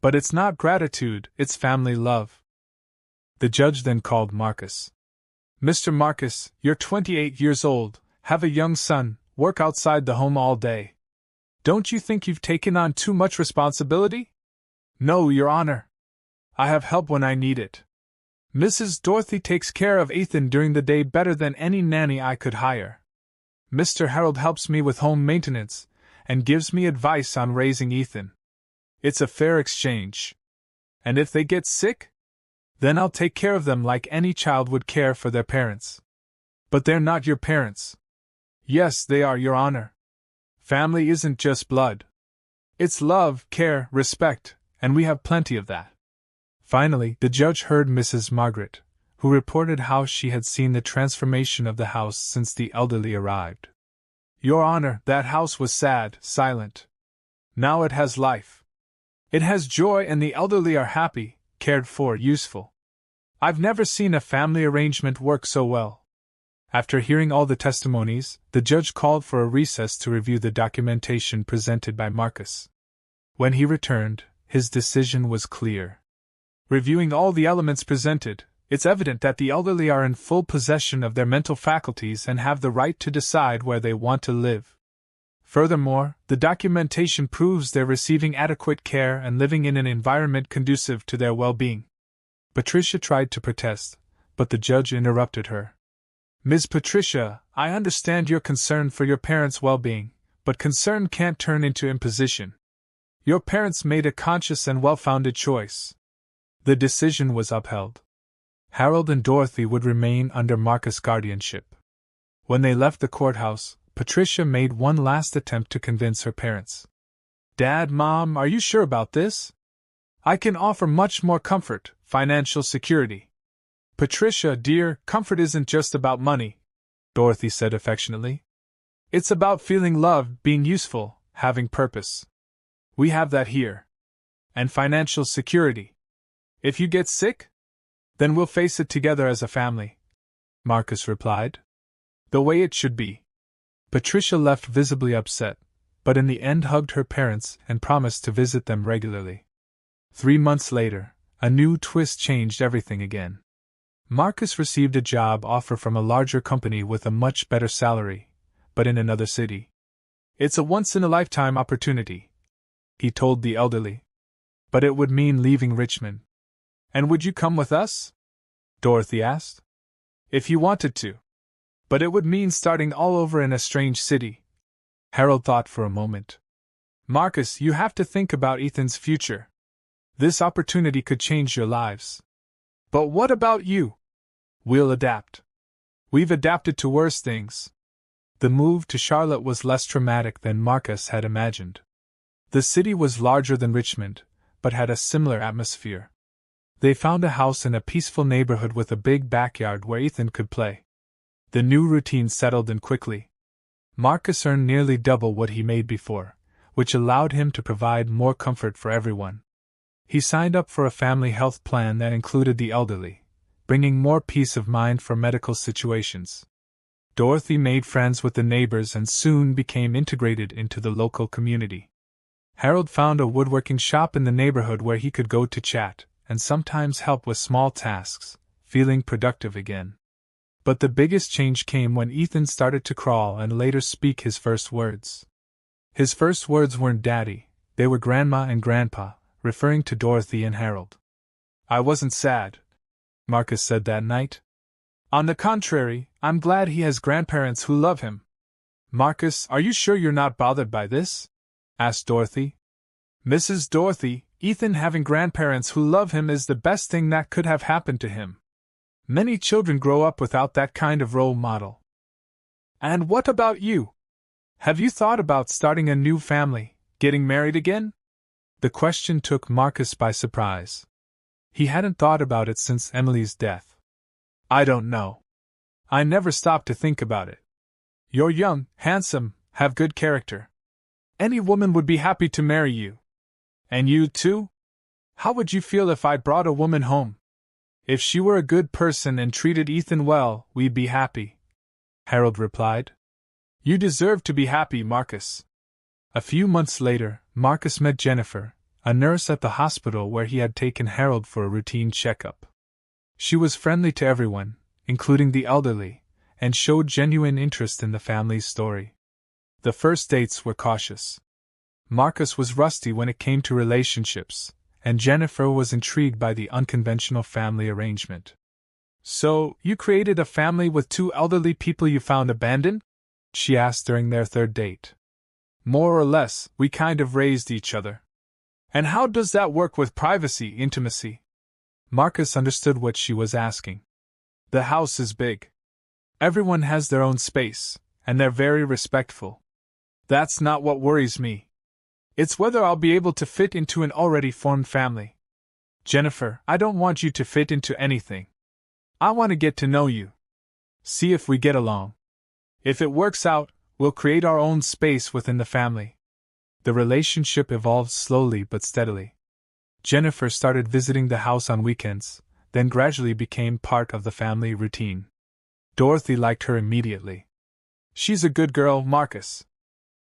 But it's not gratitude, it's family love. The judge then called Marcus. Mr. Marcus, you're 28 years old, have a young son, work outside the home all day. Don't you think you've taken on too much responsibility? No, Your Honor. I have help when I need it. Mrs. Dorothy takes care of Ethan during the day better than any nanny I could hire. Mr. Harold helps me with home maintenance and gives me advice on raising Ethan. It's a fair exchange. And if they get sick? Then I'll take care of them like any child would care for their parents. But they're not your parents. Yes, they are, Your Honor. Family isn't just blood. It's love, care, respect, and we have plenty of that. Finally, the judge heard Mrs. Margaret, who reported how she had seen the transformation of the house since the elderly arrived. Your Honor, that house was sad, silent. Now it has life. It has joy, and the elderly are happy, cared for, useful. I've never seen a family arrangement work so well. After hearing all the testimonies, the judge called for a recess to review the documentation presented by Marcus. When he returned, his decision was clear. Reviewing all the elements presented, it's evident that the elderly are in full possession of their mental faculties and have the right to decide where they want to live. Furthermore, the documentation proves they're receiving adequate care and living in an environment conducive to their well-being. Patricia tried to protest, but the judge interrupted her. Ms. Patricia, I understand your concern for your parents' well-being, but concern can't turn into imposition. Your parents made a conscious and well-founded choice. The decision was upheld. Harold and Dorothy would remain under Marcus' guardianship. When they left the courthouse, Patricia made one last attempt to convince her parents. Dad, Mom, are you sure about this? I can offer much more comfort, financial security. Patricia, dear, comfort isn't just about money, Dorothy said affectionately. It's about feeling loved, being useful, having purpose. We have that here. And financial security. If you get sick? Then we'll face it together as a family, Marcus replied. The way it should be. Patricia left visibly upset, but in the end hugged her parents and promised to visit them regularly. 3 months later, a new twist changed everything again. Marcus received a job offer from a larger company with a much better salary, but in another city. It's a once-in-a-lifetime opportunity, he told the elderly. But it would mean leaving Richmond. And would you come with us? Dorothy asked. If you wanted to. But it would mean starting all over in a strange city. Harold thought for a moment. Marcus, you have to think about Ethan's future. This opportunity could change your lives. But what about you? We'll adapt. We've adapted to worse things. The move to Charlotte was less traumatic than Marcus had imagined. The city was larger than Richmond, but had a similar atmosphere. They found a house in a peaceful neighborhood with a big backyard where Ethan could play. The new routine settled in quickly. Marcus earned nearly double what he made before, which allowed him to provide more comfort for everyone. He signed up for a family health plan that included the elderly, bringing more peace of mind for medical situations. Dorothy made friends with the neighbors and soon became integrated into the local community. Harold found a woodworking shop in the neighborhood where he could go to chat and sometimes help with small tasks, feeling productive again. But the biggest change came when Ethan started to crawl and later speak his first words. His first words weren't Daddy, they were Grandma and Grandpa, referring to Dorothy and Harold. I wasn't sad, Marcus said that night. On the contrary, I'm glad he has grandparents who love him. Marcus, are you sure you're not bothered by this? Asked Dorothy. Mrs. Dorothy, Ethan having grandparents who love him is the best thing that could have happened to him. Many children grow up without that kind of role model. And what about you? Have you thought about starting a new family, getting married again? The question took Marcus by surprise. He hadn't thought about it since Emily's death. I don't know. I never stopped to think about it. You're young, handsome, have good character. Any woman would be happy to marry you. And you too? How would you feel if I brought a woman home? If she were a good person and treated Ethan well, we'd be happy, Harold replied. You deserve to be happy, Marcus. A few months later, Marcus met Jennifer, a nurse at the hospital where he had taken Harold for a routine checkup. She was friendly to everyone, including the elderly, and showed genuine interest in the family's story. The first dates were cautious. Marcus was rusty when it came to relationships, and Jennifer was intrigued by the unconventional family arrangement. "So, you created a family with two elderly people you found abandoned?" she asked during their third date. "More or less, we kind of raised each other." "And how does that work with privacy, intimacy?" Marcus understood what she was asking. "The house is big. Everyone has their own space, and they're very respectful. That's not what worries me. It's whether I'll be able to fit into an already formed family. Jennifer, I don't want you to fit into anything. I want to get to know you. See if we get along. If it works out, we'll create our own space within the family." The relationship evolved slowly but steadily. Jennifer started visiting the house on weekends, then gradually became part of the family routine. Dorothy liked her immediately. "She's a good girl, Marcus.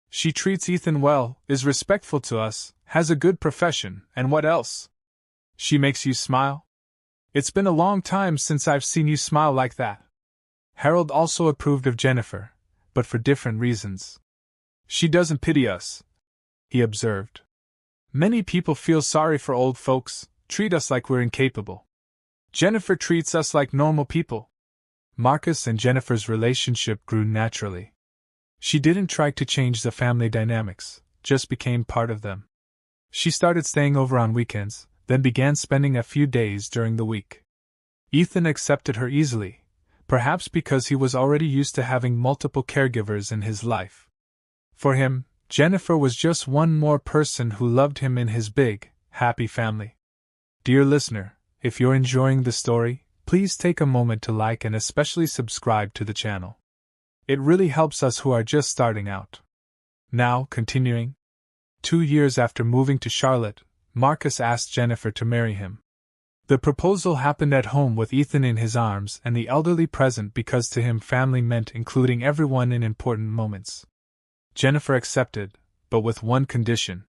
She treats Ethan well, is respectful to us, has a good profession, and what else? She makes you smile? It's been a long time since I've seen you smile like that." Harold also approved of Jennifer, but for different reasons. "She doesn't pity us," he observed. "Many people feel sorry for old folks, treat us like we're incapable. Jennifer treats us like normal people." Marcus and Jennifer's relationship grew naturally. She didn't try to change the family dynamics, just became part of them. She started staying over on weekends, then began spending a few days during the week. Ethan accepted her easily, perhaps because he was already used to having multiple caregivers in his life. For him, Jennifer was just one more person who loved him in his big, happy family. Dear listener, if you're enjoying the story, please take a moment to like and especially subscribe to the channel. It really helps us who are just starting out. Now, continuing. 2 years after moving to Charlotte, Marcus asked Jennifer to marry him. The proposal happened at home with Ethan in his arms and the elderly present because to him family meant including everyone in important moments. Jennifer accepted, but with one condition.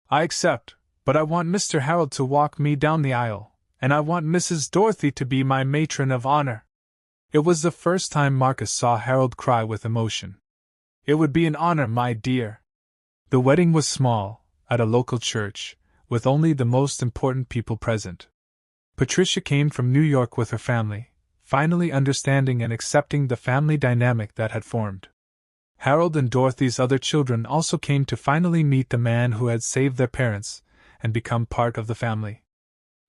"I accept, but I want Mr. Harold to walk me down the aisle, and I want Mrs. Dorothy to be my matron of honor." It was the first time Marcus saw Harold cry with emotion. "It would be an honor, my dear." The wedding was small, at a local church, with only the most important people present. Patricia came from New York with her family, finally understanding and accepting the family dynamic that had formed. Harold and Dorothy's other children also came to finally meet the man who had saved their parents and become part of the family.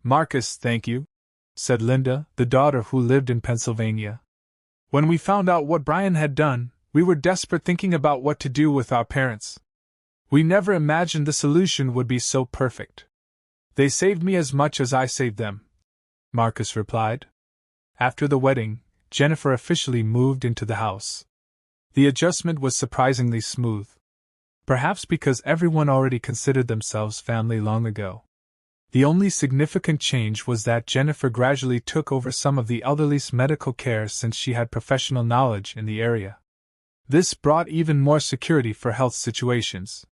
"Marcus, thank you," said Linda, the daughter who lived in Pennsylvania. "When we found out what Brian had done, we were desperate thinking about what to do with our parents. We never imagined the solution would be so perfect. They saved me as much as I saved them," Marcus replied. After the wedding, Jennifer officially moved into the house. The adjustment was surprisingly smooth. Perhaps because everyone already considered themselves family long ago. The only significant change was that Jennifer gradually took over some of the elderly's medical care since she had professional knowledge in the area. This brought even more security for health situations.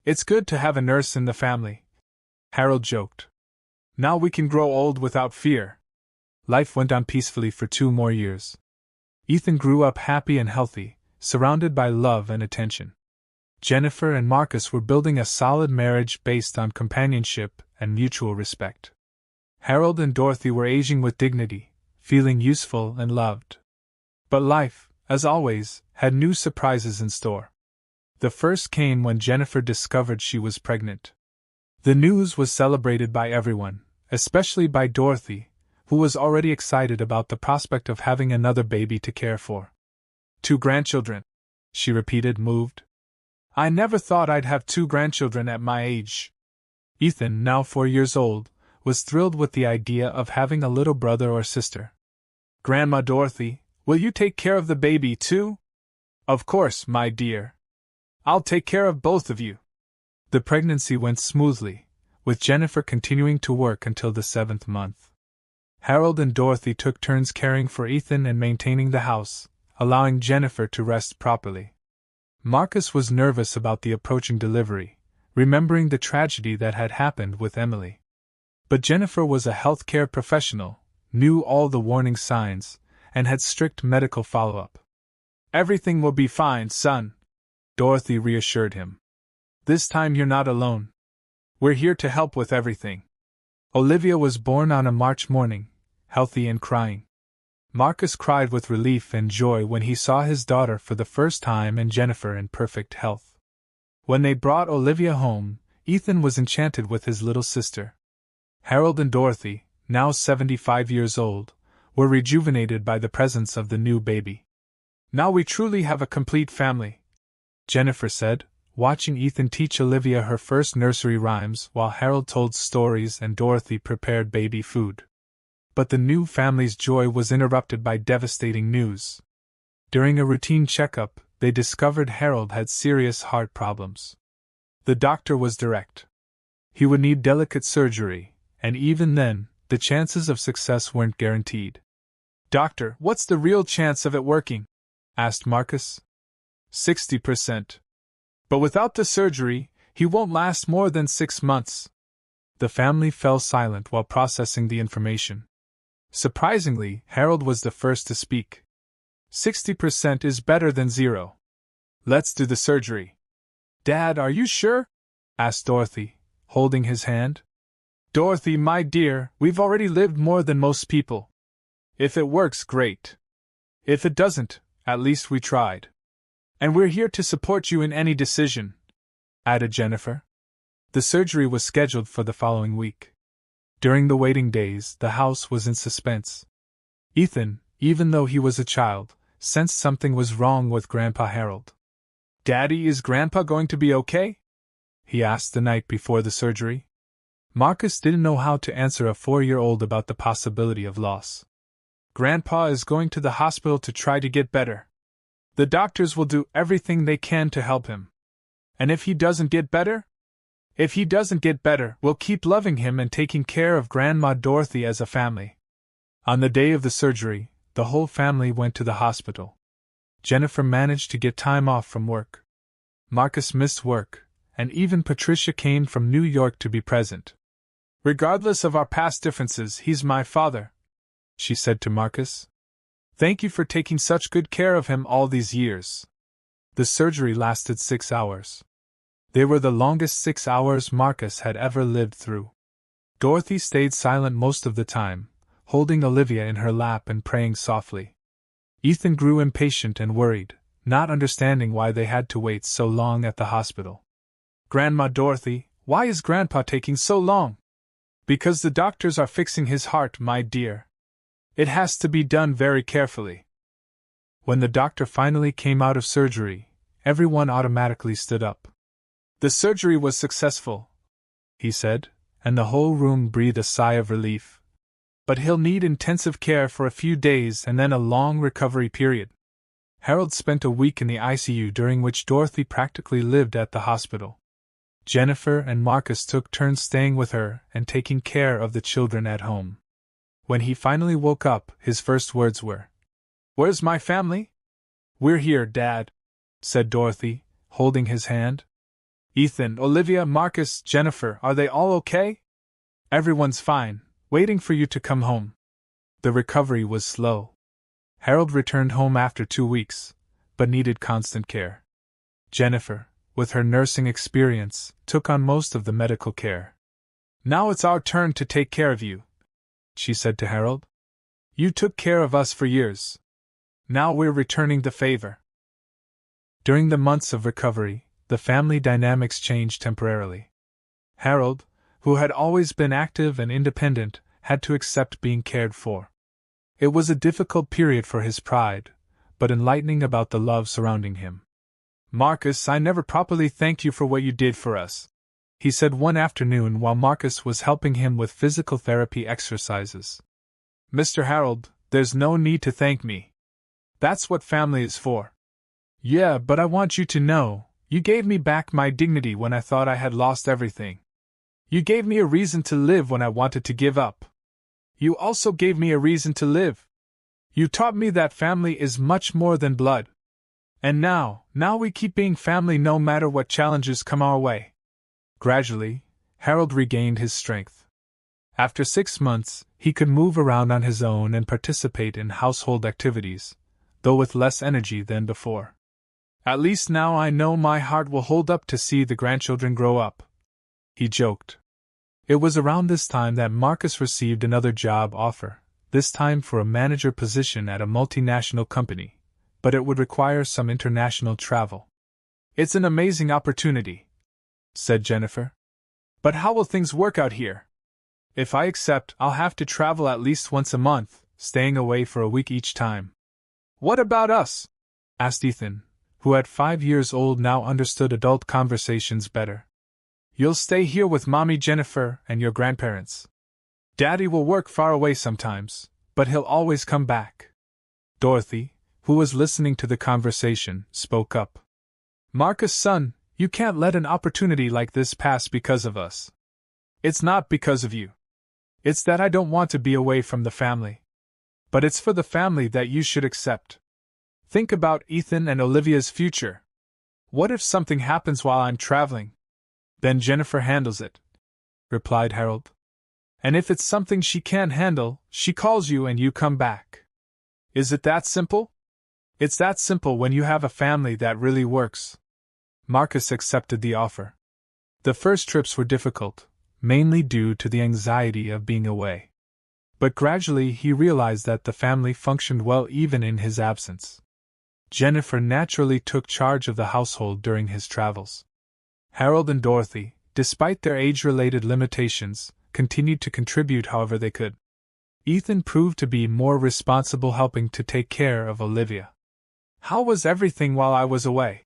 "It's good to have a nurse in the family," Harold joked. "Now we can grow old without fear." Life went on peacefully for 2 more years. Ethan grew up happy and healthy, surrounded by love and attention. Jennifer and Marcus were building a solid marriage based on companionship and mutual respect. Harold and Dorothy were aging with dignity, feeling useful and loved. But life, as always, had new surprises in store. The first came when Jennifer discovered she was pregnant. The news was celebrated by everyone, especially by Dorothy, who was already excited about the prospect of having another baby to care for. 2 grandchildren, she repeated, moved. "I never thought I'd have 2 grandchildren at my age." Ethan, now 4 years old, was thrilled with the idea of having a little brother or sister. "Grandma Dorothy, will you take care of the baby too?" "Of course, my dear. I'll take care of both of you." The pregnancy went smoothly, with Jennifer continuing to work until the 7th month. Harold and Dorothy took turns caring for Ethan and maintaining the house, allowing Jennifer to rest properly. Marcus was nervous about the approaching delivery, remembering the tragedy that had happened with Emily. But Jennifer was a healthcare professional, knew all the warning signs, and had strict medical follow-up. "Everything will be fine, son," Dorothy reassured him. "This time you're not alone. We're here to help with everything." Olivia was born on a March morning, healthy and crying. Marcus cried with relief and joy when he saw his daughter for the first time and Jennifer in perfect health. When they brought Olivia home, Ethan was enchanted with his little sister. Harold and Dorothy, now 75 years old, were rejuvenated by the presence of the new baby. "Now we truly have a complete family," Jennifer said, watching Ethan teach Olivia her first nursery rhymes while Harold told stories and Dorothy prepared baby food. But the new family's joy was interrupted by devastating news. During a routine checkup, they discovered Harold had serious heart problems. The doctor was direct. He would need delicate surgery, and even then, the chances of success weren't guaranteed. "Doctor, what's the real chance of it working?" asked Marcus. 60%. "But without the surgery, he won't last more than 6 months." The family fell silent while processing the information. Surprisingly, Harold was the first to speak. 60% is better than 0. "Let's do the surgery." "Dad, are you sure?" asked Dorothy, holding his hand. "Dorothy, my dear, we've already lived more than most people. If it works, great. If it doesn't, at least we tried. And we're here to support you in any decision," added Jennifer. The surgery was scheduled for the following week. During the waiting days, the house was in suspense. Ethan, even though he was a child, sensed something was wrong with Grandpa Harold. "Daddy, is Grandpa going to be okay?" he asked the night before the surgery. Marcus didn't know how to answer a 4-year-old about the possibility of loss. "Grandpa is going to the hospital to try to get better. The doctors will do everything they can to help him. And if he doesn't get better? If he doesn't get better, we'll keep loving him and taking care of Grandma Dorothy as a family." On the day of the surgery, the whole family went to the hospital. Jennifer managed to get time off from work. Marcus missed work, and even Patricia came from New York to be present. "Regardless of our past differences, he's my father," she said to Marcus. "Thank you for taking such good care of him all these years." The surgery lasted 6 hours. They were the longest 6 hours Marcus had ever lived through. Dorothy stayed silent most of the time, holding Olivia in her lap and praying softly. Ethan grew impatient and worried, not understanding why they had to wait so long at the hospital. "Grandma Dorothy, why is Grandpa taking so long?" "Because the doctors are fixing his heart, my dear. It has to be done very carefully." When the doctor finally came out of surgery, everyone automatically stood up. "The surgery was successful," he said, and the whole room breathed a sigh of relief. "But he'll need intensive care for a few days and then a long recovery period." Harold spent a week in the ICU, during which Dorothy practically lived at the hospital. Jennifer and Marcus took turns staying with her and taking care of the children at home. When he finally woke up, his first words were, "Where's my family?" "We're here, Dad," said Dorothy, holding his hand. "Ethan, Olivia, Marcus, Jennifer, are they all okay?" "Everyone's fine, waiting for you to come home." The recovery was slow. Harold returned home after 2 weeks, but needed constant care. Jennifer, with her nursing experience, took on most of the medical care. "Now it's our turn to take care of you," she said to Harold. "You took care of us for years. Now we're returning the favor." During the months of recovery, the family dynamics changed temporarily. Harold, who had always been active and independent, had to accept being cared for. It was a difficult period for his pride, but enlightening about the love surrounding him. "Marcus, I never properly thanked you for what you did for us," he said one afternoon while Marcus was helping him with physical therapy exercises. "Mr. Harold, there's no need to thank me. That's what family is for." "Yeah, but I want you to know, you gave me back my dignity when I thought I had lost everything. You gave me a reason to live when I wanted to give up. You also gave me a reason to live. You taught me that family is much more than blood. And now we keep being family no matter what challenges come our way." Gradually, Harold regained his strength. After 6 months, he could move around on his own and participate in household activities, though with less energy than before. At least now I know my heart will hold up to see the grandchildren grow up, he joked. It was around this time that Marcus received another job offer, this time for a manager position at a multinational company, but it would require some international travel. It's an amazing opportunity, said Jennifer. But how will things work out here? If I accept, I'll have to travel at least once a month, staying away for a week each time. What about us? Asked Ethan, who at 5 years old now understood adult conversations better. You'll stay here with Mommy Jennifer and your grandparents. Daddy will work far away sometimes, but he'll always come back. Dorothy, who was listening to the conversation, spoke up. Marcus, son, you can't let an opportunity like this pass because of us. It's not because of you. It's that I don't want to be away from the family. But it's for the family that you should accept. Think about Ethan and Olivia's future. What if something happens while I'm traveling? Then Jennifer handles it, replied Harold. And if it's something she can't handle, she calls you and you come back. Is it that simple? It's that simple when you have a family that really works. Marcus accepted the offer. The first trips were difficult, mainly due to the anxiety of being away. But gradually he realized that the family functioned well even in his absence. Jennifer naturally took charge of the household during his travels. Harold and Dorothy, despite their age-related limitations, continued to contribute however they could. Ethan proved to be more responsible, helping to take care of Olivia. How was everything while I was away?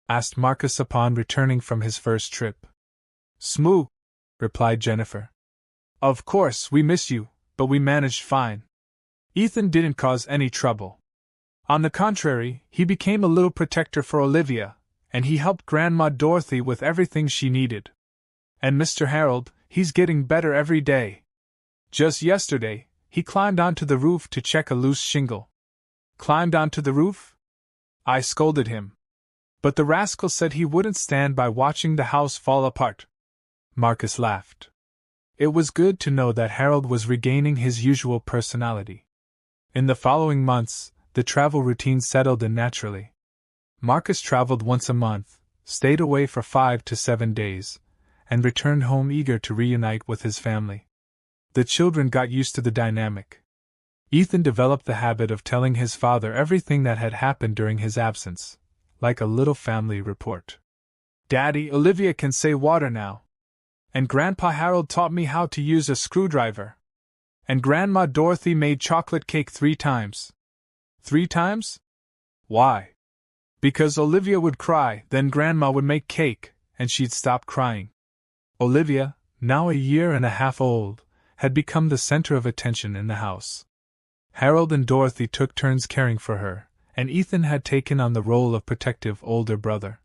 Asked Marcus upon returning from his first trip. Smooth, replied Jennifer. Of course, we miss you, but we managed fine. Ethan didn't cause any trouble. On the contrary, he became a little protector for Olivia, and he helped Grandma Dorothy with everything she needed. And Mr. Harold, he's getting better every day. Just yesterday, he climbed onto the roof to check a loose shingle. Climbed onto the roof? I scolded him. But the rascal said he wouldn't stand by watching the house fall apart. Marcus laughed. It was good to know that Harold was regaining his usual personality. In the following months, the travel routine settled in naturally. Marcus traveled once a month, stayed away for 5 to 7 days, and returned home eager to reunite with his family. The children got used to the dynamic. Ethan developed the habit of telling his father everything that had happened during his absence, like a little family report. Daddy, Olivia can say water now. And Grandpa Harold taught me how to use a screwdriver. And Grandma Dorothy made chocolate cake 3 times. 3 times? Why? Because Olivia would cry, then Grandma would make cake, and she'd stop crying. Olivia, now a year and a half old, had become the center of attention in the house. Harold and Dorothy took turns caring for her, and Ethan had taken on the role of protective older brother.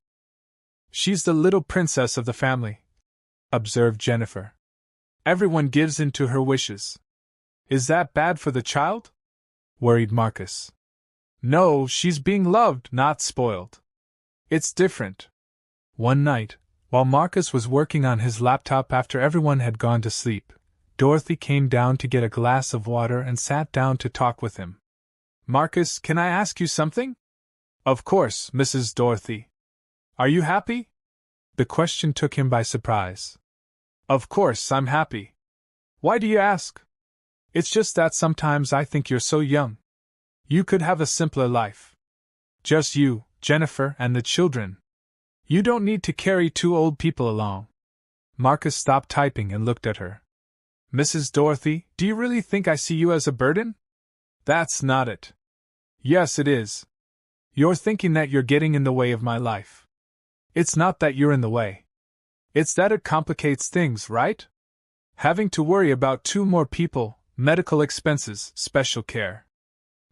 She's the little princess of the family, observed Jennifer. Everyone gives in to her wishes. Is that bad for the child? Worried Marcus. No, she's being loved, not spoiled. It's different. One night, while Marcus was working on his laptop after everyone had gone to sleep, Dorothy came down to get a glass of water and sat down to talk with him. Marcus, can I ask you something? Of course, Mrs. Dorothy. Are you happy? The question took him by surprise. Of course, I'm happy. Why do you ask? It's just that sometimes I think you're so young. You could have a simpler life. Just you, Jennifer, and the children. You don't need to carry 2 old people along. Marcus stopped typing and looked at her. Mrs. Dorothy, do you really think I see you as a burden? That's not it. Yes, it is. You're thinking that you're getting in the way of my life. It's not that you're in the way. It's that it complicates things, right? Having to worry about 2 more people, medical expenses, special care.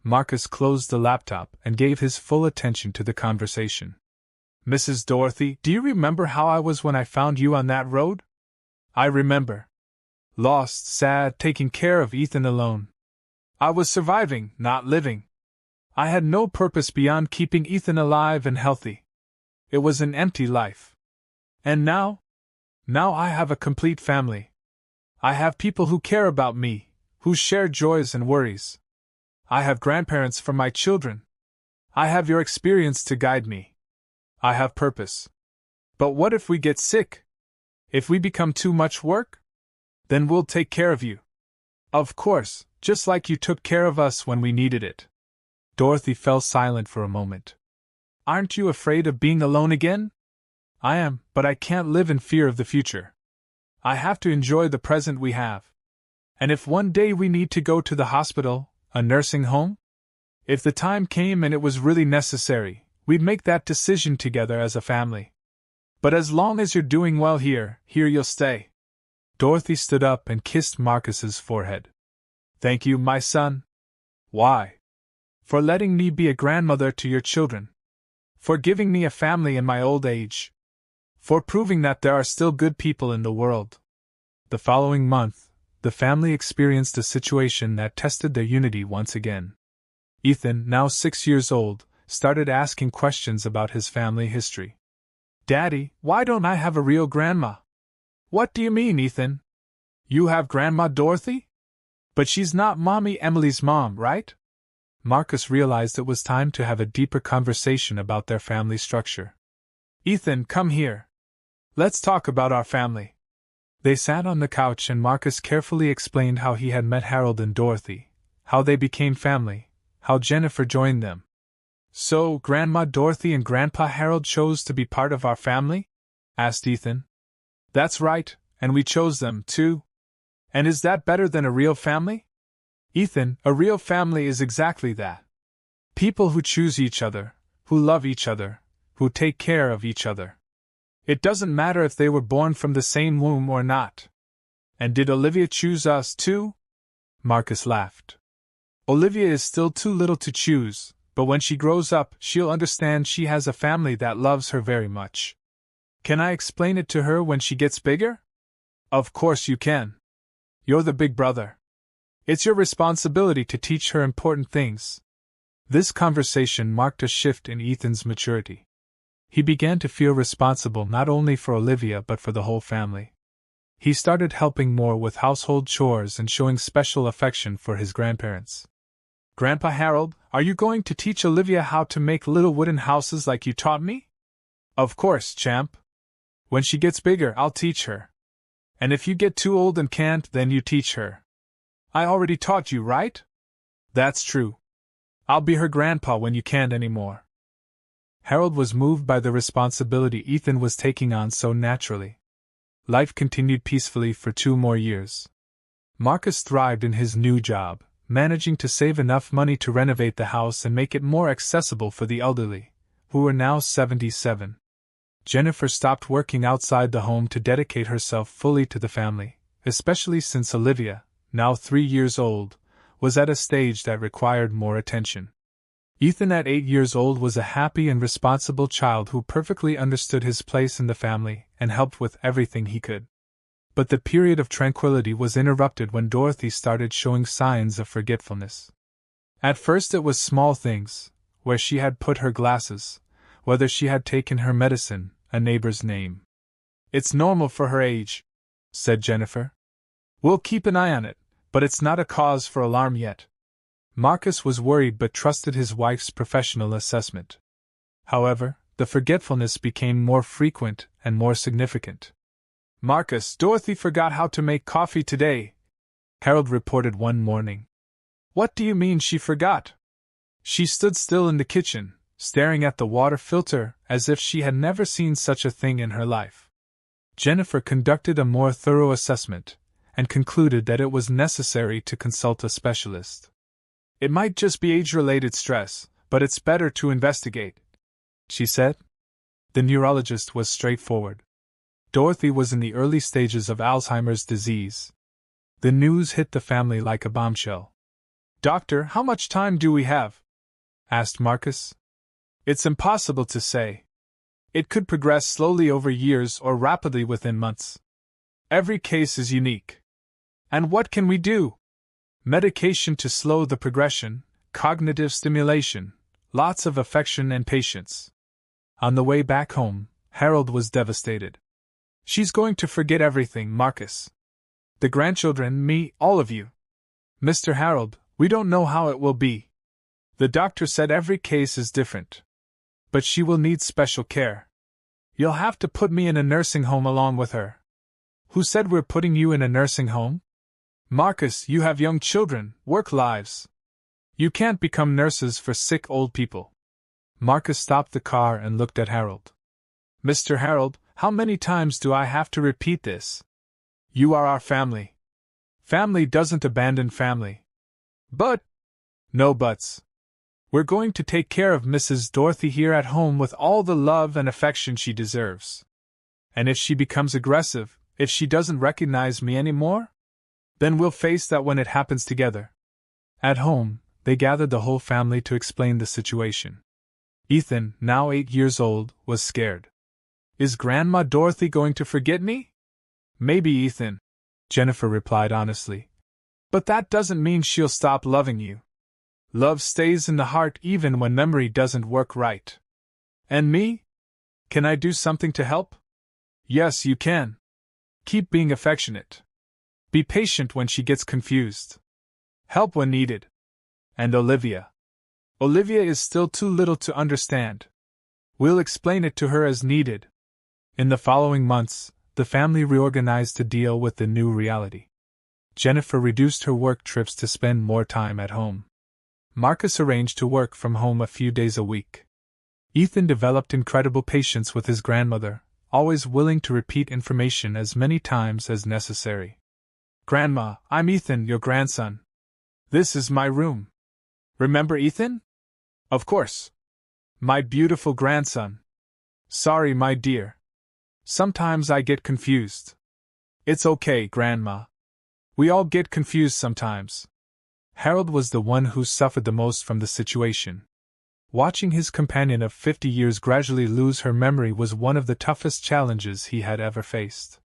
Marcus closed the laptop and gave his full attention to the conversation. Mrs. Dorothy, do you remember how I was when I found you on that road? I remember. Lost, sad, taking care of Ethan alone. I was surviving, not living. I had no purpose beyond keeping Ethan alive and healthy. It was an empty life. And now? Now I have a complete family. I have people who care about me, who share joys and worries. I have grandparents for my children. I have your experience to guide me. I have purpose. But what if we get sick? If we become too much work? Then we'll take care of you. Of course, just like you took care of us when we needed it. Dorothy fell silent for a moment. Aren't you afraid of being alone again? I am, but I can't live in fear of the future. I have to enjoy the present we have. And if one day we need to go to the hospital, a nursing home? If the time came and it was really necessary, we'd make that decision together as a family. But as long as you're doing well here you'll stay. Dorothy stood up and kissed Marcus's forehead. Thank you, my son. Why? For letting me be a grandmother to your children. For giving me a family in my old age. For proving that there are still good people in the world. The following month, the family experienced a situation that tested their unity once again. Ethan, now 6 years old, started asking questions about his family history. Daddy, why don't I have a real grandma? What do you mean, Ethan? You have Grandma Dorothy? But she's not Mommy Emily's mom, right? Marcus realized it was time to have a deeper conversation about their family structure. Ethan, come here. Let's talk about our family. They sat on the couch and Marcus carefully explained how he had met Harold and Dorothy, how they became family, how Jennifer joined them. So, Grandma Dorothy and Grandpa Harold chose to be part of our family? Asked Ethan. That's right, and we chose them, too. And is that better than a real family? Ethan, a real family is exactly that. People who choose each other, who love each other, who take care of each other. It doesn't matter if they were born from the same womb or not. And did Olivia choose us, too? Marcus laughed. Olivia is still too little to choose, but when she grows up, she'll understand she has a family that loves her very much. Can I explain it to her when she gets bigger? Of course you can. You're the big brother. It's your responsibility to teach her important things. This conversation marked a shift in Ethan's maturity. He began to feel responsible not only for Olivia but for the whole family. He started helping more with household chores and showing special affection for his grandparents. Grandpa Harold, are you going to teach Olivia how to make little wooden houses like you taught me? Of course, champ. When she gets bigger, I'll teach her. And if you get too old and can't, then you teach her. I already taught you, right? That's true. I'll be her grandpa when you can't anymore. Harold was moved by the responsibility Ethan was taking on so naturally. Life continued peacefully for 2 more years. Marcus thrived in his new job, managing to save enough money to renovate the house and make it more accessible for the elderly, who were now 77. Jennifer stopped working outside the home to dedicate herself fully to the family, especially since Olivia, now 3 years old, was at a stage that required more attention. Ethan at 8 years old was a happy and responsible child who perfectly understood his place in the family and helped with everything he could. But the period of tranquility was interrupted when Dorothy started showing signs of forgetfulness. At first it was small things, where she had put her glasses, whether she had taken her medicine, a neighbor's name. It's normal for her age, said Jennifer. We'll keep an eye on it, but it's not a cause for alarm yet. Marcus was worried but trusted his wife's professional assessment. However, the forgetfulness became more frequent and more significant. Marcus, Dorothy forgot how to make coffee today, Harold reported one morning. What do you mean she forgot? She stood still in the kitchen, staring at the water filter as if she had never seen such a thing in her life. Jennifer conducted a more thorough assessment and concluded that it was necessary to consult a specialist. It might just be age-related stress, but it's better to investigate, she said. The neurologist was straightforward. Dorothy was in the early stages of Alzheimer's disease. The news hit the family like a bombshell. Doctor, how much time do we have? Asked Marcus. It's impossible to say. It could progress slowly over years or rapidly within months. Every case is unique. And what can we do? Medication to slow the progression, cognitive stimulation, lots of affection and patience. On the way back home, Harold was devastated. She's going to forget everything, Marcus. The grandchildren, me, all of you. Mr. Harold, we don't know how it will be. The doctor said every case is different. But she will need special care. You'll have to put me in a nursing home along with her. Who said we're putting you in a nursing home? Marcus, you have young children, work lives. You can't become nurses for sick old people. Marcus stopped the car and looked at Harold. Mr. Harold, how many times do I have to repeat this? You are our family. Family doesn't abandon family. But, no buts. We're going to take care of Mrs. Dorothy here at home with all the love and affection she deserves. And if she becomes aggressive, if she doesn't recognize me anymore, then we'll face that when it happens together. At home, they gathered the whole family to explain the situation. Ethan, now 8 years old, was scared. Is Grandma Dorothy going to forget me? Maybe, Ethan, Jennifer replied honestly. But that doesn't mean she'll stop loving you. Love stays in the heart even when memory doesn't work right. And me? Can I do something to help? Yes, you can. Keep being affectionate. Be patient when she gets confused. Help when needed. And Olivia. Olivia is still too little to understand. We'll explain it to her as needed. In the following months, the family reorganized to deal with the new reality. Jennifer reduced her work trips to spend more time at home. Marcus arranged to work from home a few days a week. Ethan developed incredible patience with his grandmother, always willing to repeat information as many times as necessary. Grandma, I'm Ethan, your grandson. This is my room. Remember Ethan? Of course. My beautiful grandson. Sorry, my dear. Sometimes I get confused. It's okay, Grandma. We all get confused sometimes. Harold was the one who suffered the most from the situation. Watching his companion of 50 years gradually lose her memory was one of the toughest challenges he had ever faced.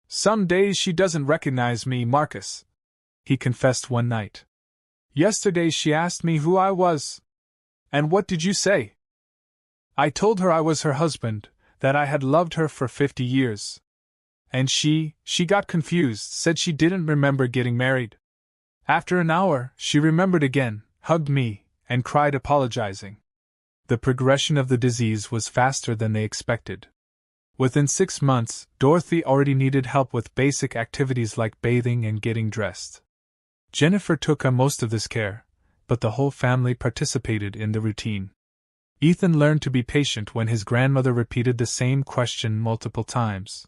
Some days she doesn't recognize me, Marcus, he confessed one night. Yesterday she asked me who I was. And what did you say? I told her I was her husband, that I had loved her for 50 years. And she got confused, said she didn't remember getting married. After an hour, she remembered again, hugged me, and cried apologizing. The progression of the disease was faster than they expected. Within 6 months, Dorothy already needed help with basic activities like bathing and getting dressed. Jennifer took on most of this care, but the whole family participated in the routine. Ethan learned to be patient when his grandmother repeated the same question multiple times.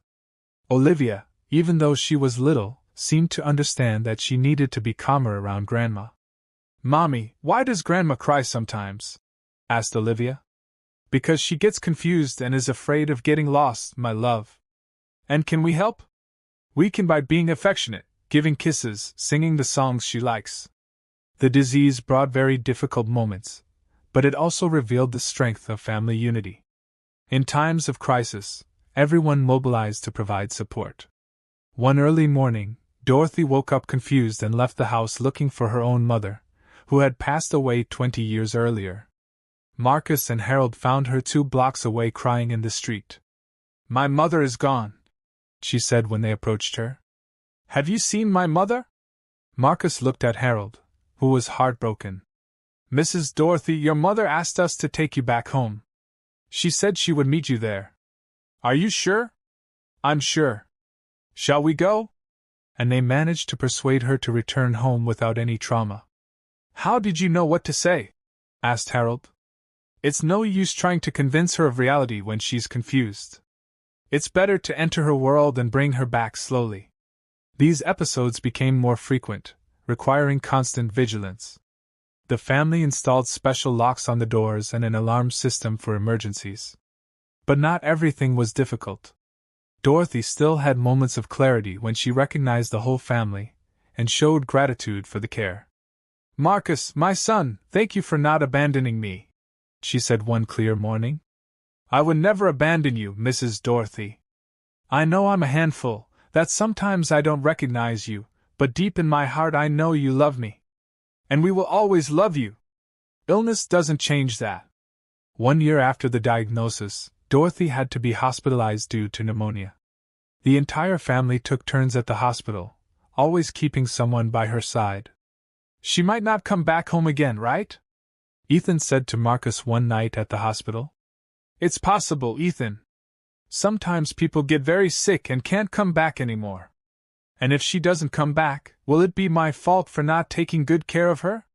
Olivia, even though she was little, seemed to understand that she needed to be calmer around Grandma. Mommy, why does Grandma cry sometimes? Asked Olivia. Because she gets confused and is afraid of getting lost, my love. And can we help? We can by being affectionate, giving kisses, singing the songs she likes. The disease brought very difficult moments, but it also revealed the strength of family unity. In times of crisis, everyone mobilized to provide support. One early morning, Dorothy woke up confused and left the house looking for her own mother, who had passed away 20 years earlier. Marcus and Harold found her 2 blocks away crying in the street. My mother is gone, she said when they approached her. Have you seen my mother? Marcus looked at Harold, who was heartbroken. Mrs. Dorothy, your mother asked us to take you back home. She said she would meet you there. Are you sure? I'm sure. Shall we go? And they managed to persuade her to return home without any trauma. How did you know what to say? Asked Harold. It's no use trying to convince her of reality when she's confused. It's better to enter her world and bring her back slowly. These episodes became more frequent, requiring constant vigilance. The family installed special locks on the doors and an alarm system for emergencies. But not everything was difficult. Dorothy still had moments of clarity when she recognized the whole family and showed gratitude for the care. Marcus, my son, thank you for not abandoning me, she said one clear morning. I would never abandon you, Mrs. Dorothy. I know I'm a handful, that sometimes I don't recognize you, but deep in my heart I know you love me. And we will always love you. Illness doesn't change that. 1 year after the diagnosis, Dorothy had to be hospitalized due to pneumonia. The entire family took turns at the hospital, always keeping someone by her side. She might not come back home again, right? Ethan said to Marcus one night at the hospital. It's possible, Ethan. Sometimes people get very sick and can't come back anymore. And if she doesn't come back, will it be my fault for not taking good care of her?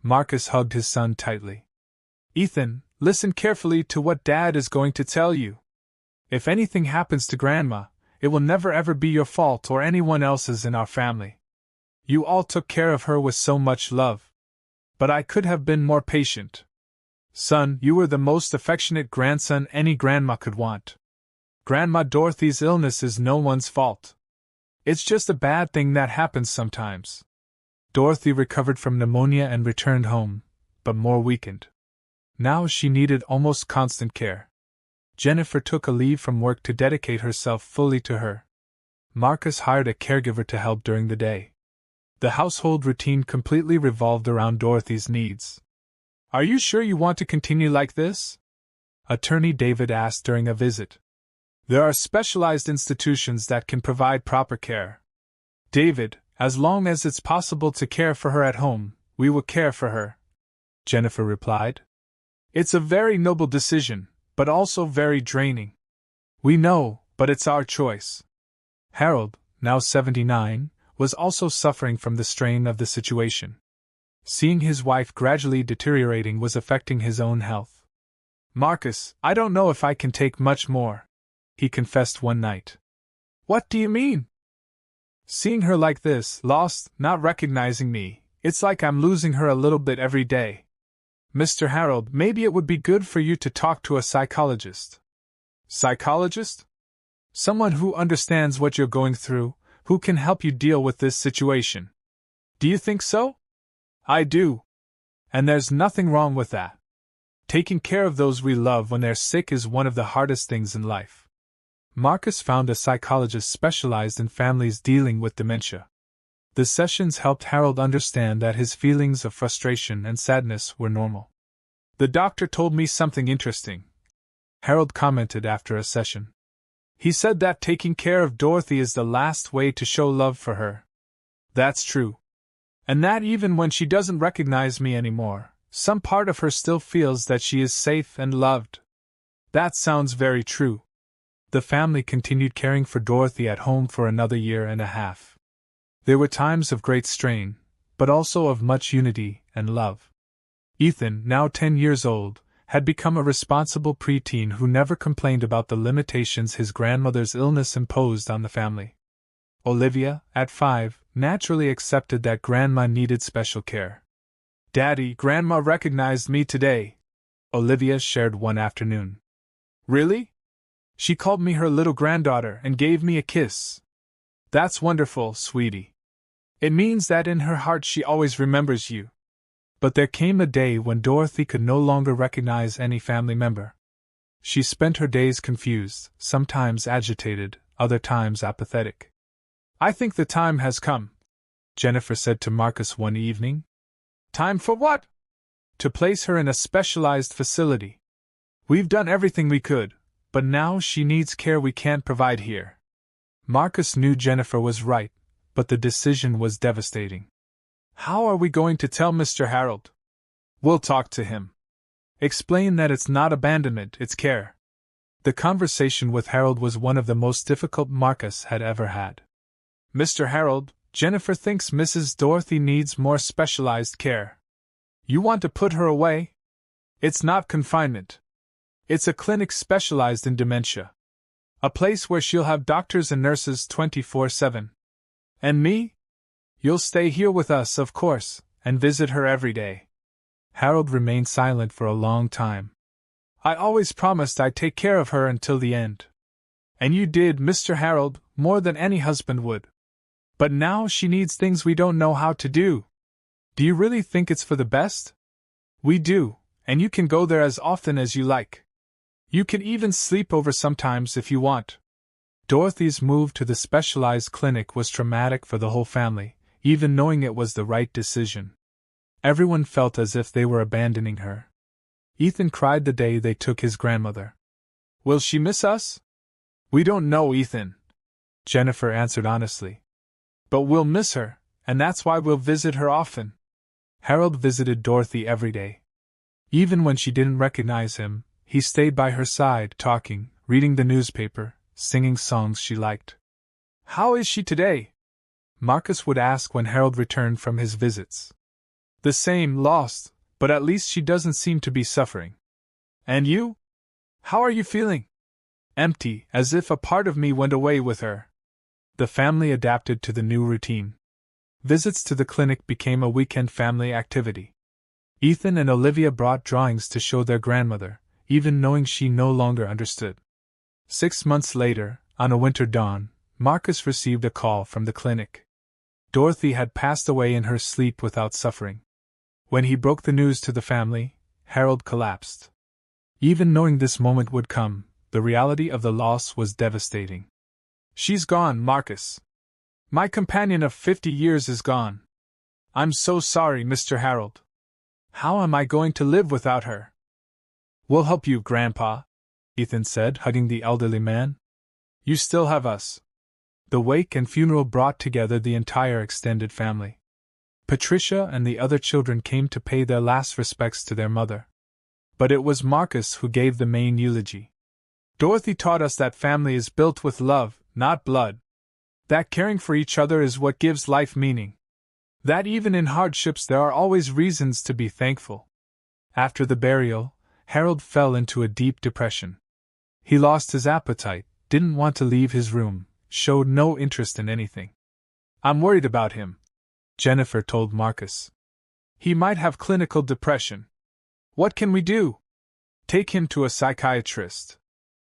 Marcus hugged his son tightly. Ethan, listen carefully to what Dad is going to tell you. If anything happens to Grandma, it will never ever be your fault or anyone else's in our family. You all took care of her with so much love. But I could have been more patient. Son, you were the most affectionate grandson any grandma could want. Grandma Dorothy's illness is no one's fault. It's just a bad thing that happens sometimes. Dorothy recovered from pneumonia and returned home, but more weakened. Now she needed almost constant care. Jennifer took a leave from work to dedicate herself fully to her. Marcus hired a caregiver to help during the day. The household routine completely revolved around Dorothy's needs. Are you sure you want to continue like this? Attorney David asked during a visit. There are specialized institutions that can provide proper care. David, as long as it's possible to care for her at home, we will care for her, Jennifer replied. It's a very noble decision, but also very draining. We know, but it's our choice. Harold, now 79, was also suffering from the strain of the situation. Seeing his wife gradually deteriorating was affecting his own health. Marcus, I don't know if I can take much more, he confessed one night. What do you mean? Seeing her like this, lost, not recognizing me, it's like I'm losing her a little bit every day. Mr. Harold, maybe it would be good for you to talk to a psychologist. Psychologist? Someone who understands what you're going through, who can help you deal with this situation. Do you think so? I do. And there's nothing wrong with that. Taking care of those we love when they're sick is one of the hardest things in life. Marcus found a psychologist specialized in families dealing with dementia. The sessions helped Harold understand that his feelings of frustration and sadness were normal. The doctor told me something interesting, Harold commented after a session. He said that taking care of Dorothy is the last way to show love for her. That's true. And that even when she doesn't recognize me anymore, some part of her still feels that she is safe and loved. That sounds very true. The family continued caring for Dorothy at home for another year and a half. There were times of great strain, but also of much unity and love. Ethan, now 10 years old, had become a responsible preteen who never complained about the limitations his grandmother's illness imposed on the family. Olivia, at 5, naturally accepted that Grandma needed special care. Daddy, Grandma recognized me today, Olivia shared one afternoon. Really? She called me her little granddaughter and gave me a kiss. That's wonderful, sweetie. It means that in her heart she always remembers you. But there came a day when Dorothy could no longer recognize any family member. She spent her days confused, sometimes agitated, other times apathetic. I think the time has come, Jennifer said to Marcus one evening. Time for what? To place her in a specialized facility. We've done everything we could, but now she needs care we can't provide here. Marcus knew Jennifer was right, but the decision was devastating. How are we going to tell Mr. Harold? We'll talk to him. Explain that it's not abandonment, it's care. The conversation with Harold was one of the most difficult Marcus had ever had. Mr. Harold, Jennifer thinks Mrs. Dorothy needs more specialized care. You want to put her away? It's not confinement. It's a clinic specialized in dementia. A place where she'll have doctors and nurses 24/7. And me? You'll stay here with us, of course, and visit her every day. Harold remained silent for a long time. I always promised I'd take care of her until the end. And you did, Mr. Harold, more than any husband would. But now she needs things we don't know how to do. Do you really think it's for the best? We do, and you can go there as often as you like. You can even sleep over sometimes if you want. Dorothy's move to the specialized clinic was traumatic for the whole family, even knowing it was the right decision. Everyone felt as if they were abandoning her. Ethan cried the day they took his grandmother. Will she miss us? We don't know, Ethan, Jennifer answered honestly. But we'll miss her, and that's why we'll visit her often. Harold visited Dorothy every day. Even when she didn't recognize him, he stayed by her side, talking, reading the newspaper, singing songs she liked. How is she today? Marcus would ask when Harold returned from his visits. The same, lost, but at least she doesn't seem to be suffering. And you? How are you feeling? Empty, as if a part of me went away with her. The family adapted to the new routine. Visits to the clinic became a weekend family activity. Ethan and Olivia brought drawings to show their grandmother, even knowing she no longer understood. 6 months later, on a winter dawn, Marcus received a call from the clinic. Dorothy had passed away in her sleep without suffering. When he broke the news to the family, Harold collapsed. Even knowing this moment would come, the reality of the loss was devastating. She's gone, Marcus. My companion of 50 years is gone. I'm so sorry, Mr. Harold. How am I going to live without her? We'll help you, Grandpa, Ethan said, hugging the elderly man. You still have us. The wake and funeral brought together the entire extended family. Patricia and the other children came to pay their last respects to their mother. But it was Marcus who gave the main eulogy. Dorothy taught us that family is built with love, not blood. That caring for each other is what gives life meaning. That even in hardships there are always reasons to be thankful. After the burial, Harold fell into a deep depression. He lost his appetite, didn't want to leave his room, showed no interest in anything. I'm worried about him, Jennifer told Marcus. He might have clinical depression. What can we do? Take him to a psychiatrist.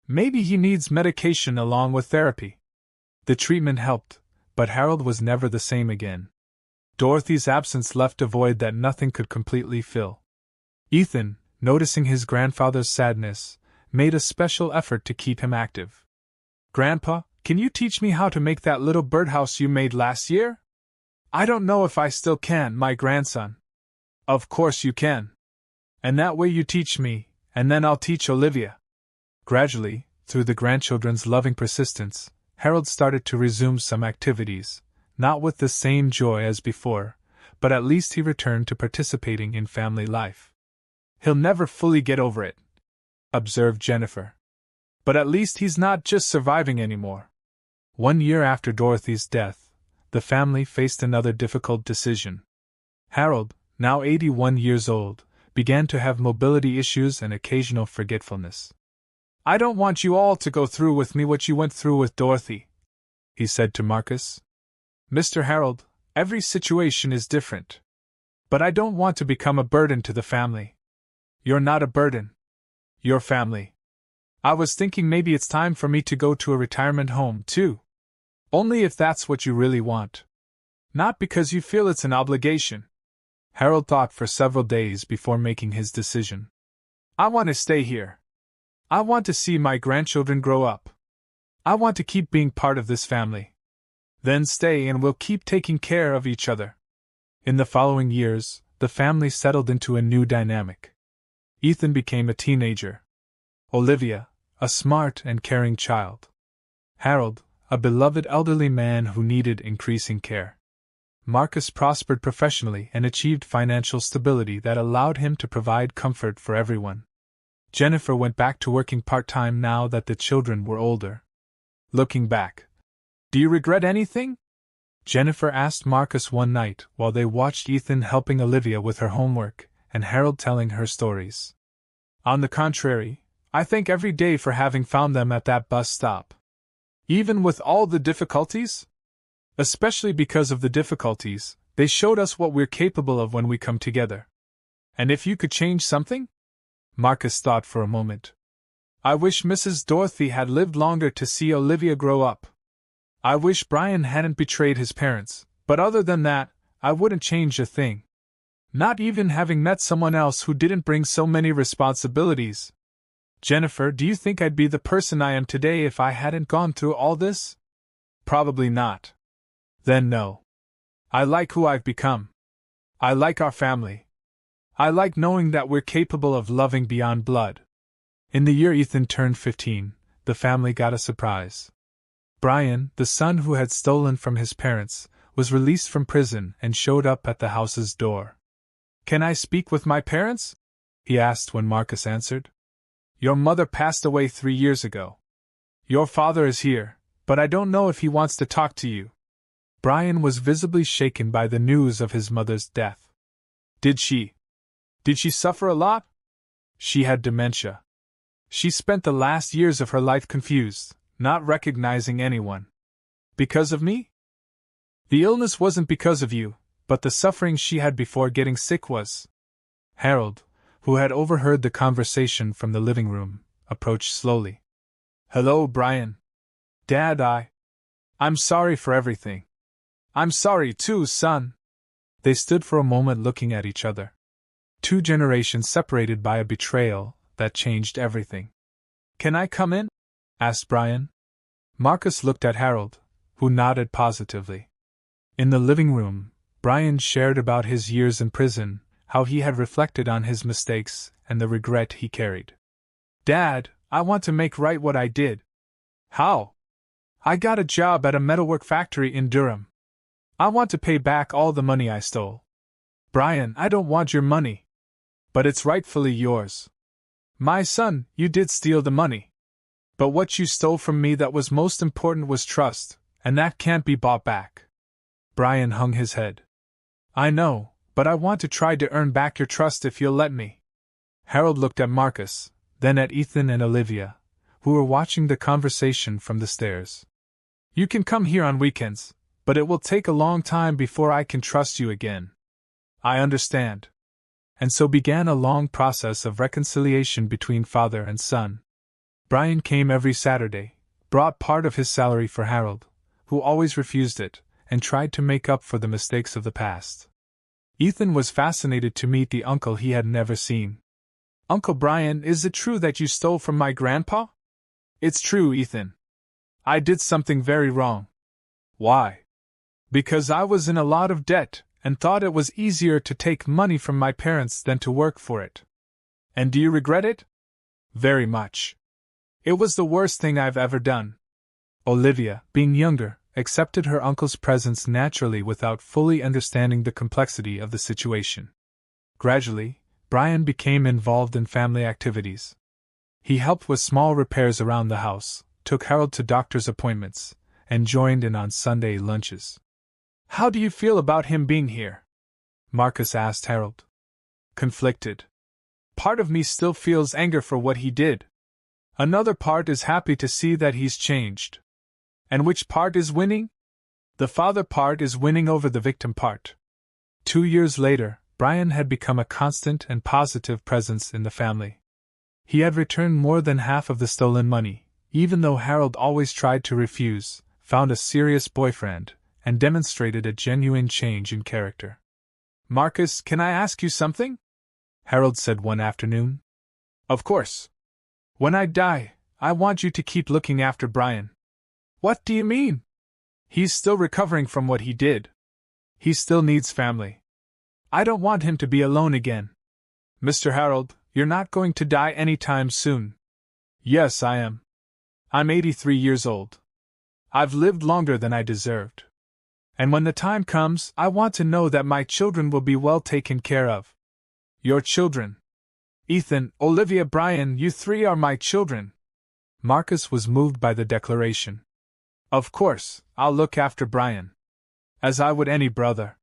Maybe he needs medication along with therapy. The treatment helped, but Harold was never the same again. Dorothy's absence left a void that nothing could completely fill. Ethan, noticing his grandfather's sadness, made a special effort to keep him active. Grandpa, can you teach me how to make that little birdhouse you made last year? I don't know if I still can, my grandson. Of course you can. And that way you teach me, and then I'll teach Olivia. Gradually, through the grandchildren's loving persistence, Harold started to resume some activities, not with the same joy as before, but at least he returned to participating in family life. He'll never fully get over it, observed Jennifer. But at least he's not just surviving anymore. 1 year after Dorothy's death, the family faced another difficult decision. Harold, now 81 years old, began to have mobility issues and occasional forgetfulness. I don't want you all to go through with me what you went through with Dorothy, he said to Marcus. Mr. Harold, every situation is different. But I don't want to become a burden to the family. You're not a burden. You're family. I was thinking maybe it's time for me to go to a retirement home, too. Only if that's what you really want. Not because you feel it's an obligation. Harold thought for several days before making his decision. I want to stay here. I want to see my grandchildren grow up. I want to keep being part of this family. Then stay and we'll keep taking care of each other. In the following years, the family settled into a new dynamic. Ethan became a teenager. Olivia, a smart and caring child. Harold, a beloved elderly man who needed increasing care. Marcus prospered professionally and achieved financial stability that allowed him to provide comfort for everyone. Jennifer went back to working part-time now that the children were older. Looking back, do you regret anything? Jennifer asked Marcus one night while they watched Ethan helping Olivia with her homework and Harold telling her stories. On the contrary, I thank every day for having found them at that bus stop. Even with all the difficulties? Especially because of the difficulties, they showed us what we're capable of when we come together. And if you could change something? Marcus thought for a moment. I wish Mrs. Dorothy had lived longer to see Olivia grow up. I wish Brian hadn't betrayed his parents, but other than that, I wouldn't change a thing. Not even having met someone else who didn't bring so many responsibilities. Jennifer, do you think I'd be the person I am today if I hadn't gone through all this? Probably not. Then no. I like who I've become. I like our family. I like knowing that we're capable of loving beyond blood. In the year Ethan turned 15, the family got a surprise. Brian, the son who had stolen from his parents, was released from prison and showed up at the house's door. "Can I speak with my parents?" he asked when Marcus answered. "Your mother passed away 3 years ago. Your father is here, but I don't know if he wants to talk to you." Brian was visibly shaken by the news of his mother's death. Did she suffer a lot?" "She had dementia. She spent the last years of her life confused, not recognizing anyone." "Because of me?" "The illness wasn't because of you, but the suffering she had before getting sick was." Harold, who had overheard the conversation from the living room, approached slowly. "Hello, Brian. Dad, I'm sorry for everything." "I'm sorry too, son." They stood for a moment looking at each other. 2 generations separated by a betrayal that changed everything. "Can I come in?" asked Brian. Marcus looked at Harold, who nodded positively. In the living room, Brian shared about his years in prison, how he had reflected on his mistakes and the regret he carried. "Dad, I want to make right what I did." "How?" "I got a job at a metalwork factory in Durham. I want to pay back all the money I stole." "Brian, I don't want your money." "But it's rightfully yours." "My son, you did steal the money. But what you stole from me that was most important was trust, and that can't be bought back." Brian hung his head. "I know, but I want to try to earn back your trust if you'll let me." Harold looked at Marcus, then at Ethan and Olivia, who were watching the conversation from the stairs. "You can come here on weekends, but it will take a long time before I can trust you again." "I understand." And so began a long process of reconciliation between father and son. Brian came every Saturday, brought part of his salary for Harold, who always refused it, and tried to make up for the mistakes of the past. Ethan was fascinated to meet the uncle he had never seen. "Uncle Brian, is it true that you stole from my grandpa?" "It's true, Ethan. I did something very wrong." "Why?" "Because I was in a lot of debt, and thought it was easier to take money from my parents than to work for it." "And do you regret it?" "Very much. It was the worst thing I've ever done." Olivia, being younger, accepted her uncle's presence naturally without fully understanding the complexity of the situation. Gradually, Brian became involved in family activities. He helped with small repairs around the house, took Harold to doctor's appointments, and joined in on Sunday lunches. "How do you feel about him being here?" Marcus asked Harold. "Conflicted. Part of me still feels anger for what he did. Another part is happy to see that he's changed." "And which part is winning?" "The father part is winning over the victim part." 2 years later, Brian had become a constant and positive presence in the family. He had returned more than half of the stolen money, even though Harold always tried to refuse, found a serious boyfriend, and demonstrated a genuine change in character. "Marcus, can I ask you something?" Harold said one afternoon. "Of course. When I die, I want you to keep looking after Brian." "What do you mean?" "He's still recovering from what he did. He still needs family. I don't want him to be alone again." "Mr. Harold, you're not going to die anytime soon." "Yes, I am. I'm 83 years old. I've lived longer than I deserved. And when the time comes, I want to know that my children will be well taken care of." "Your children?" "Ethan, Olivia, Brian, you 3 are my children." Marcus was moved by the declaration. "Of course, I'll look after Brian. As I would any brother."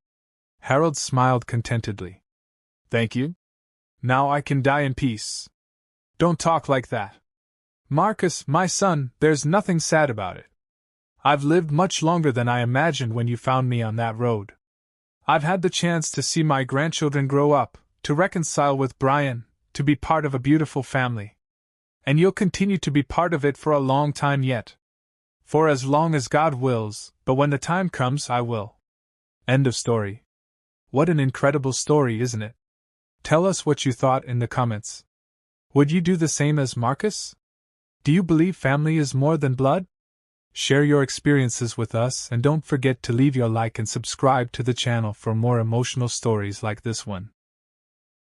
Harold smiled contentedly. "Thank you. Now I can die in peace." "Don't talk like that. Marcus, my son, there's nothing sad about it. I've lived much longer than I imagined when you found me on that road. I've had the chance to see my grandchildren grow up, to reconcile with Brian, to be part of a beautiful family. And you'll continue to be part of it for a long time yet. For as long as God wills, but when the time comes, I will." End of story. What an incredible story, isn't it? Tell us what you thought in the comments. Would you do the same as Marcus? Do you believe family is more than blood? Share your experiences with us and don't forget to leave your like and subscribe to the channel for more emotional stories like this one.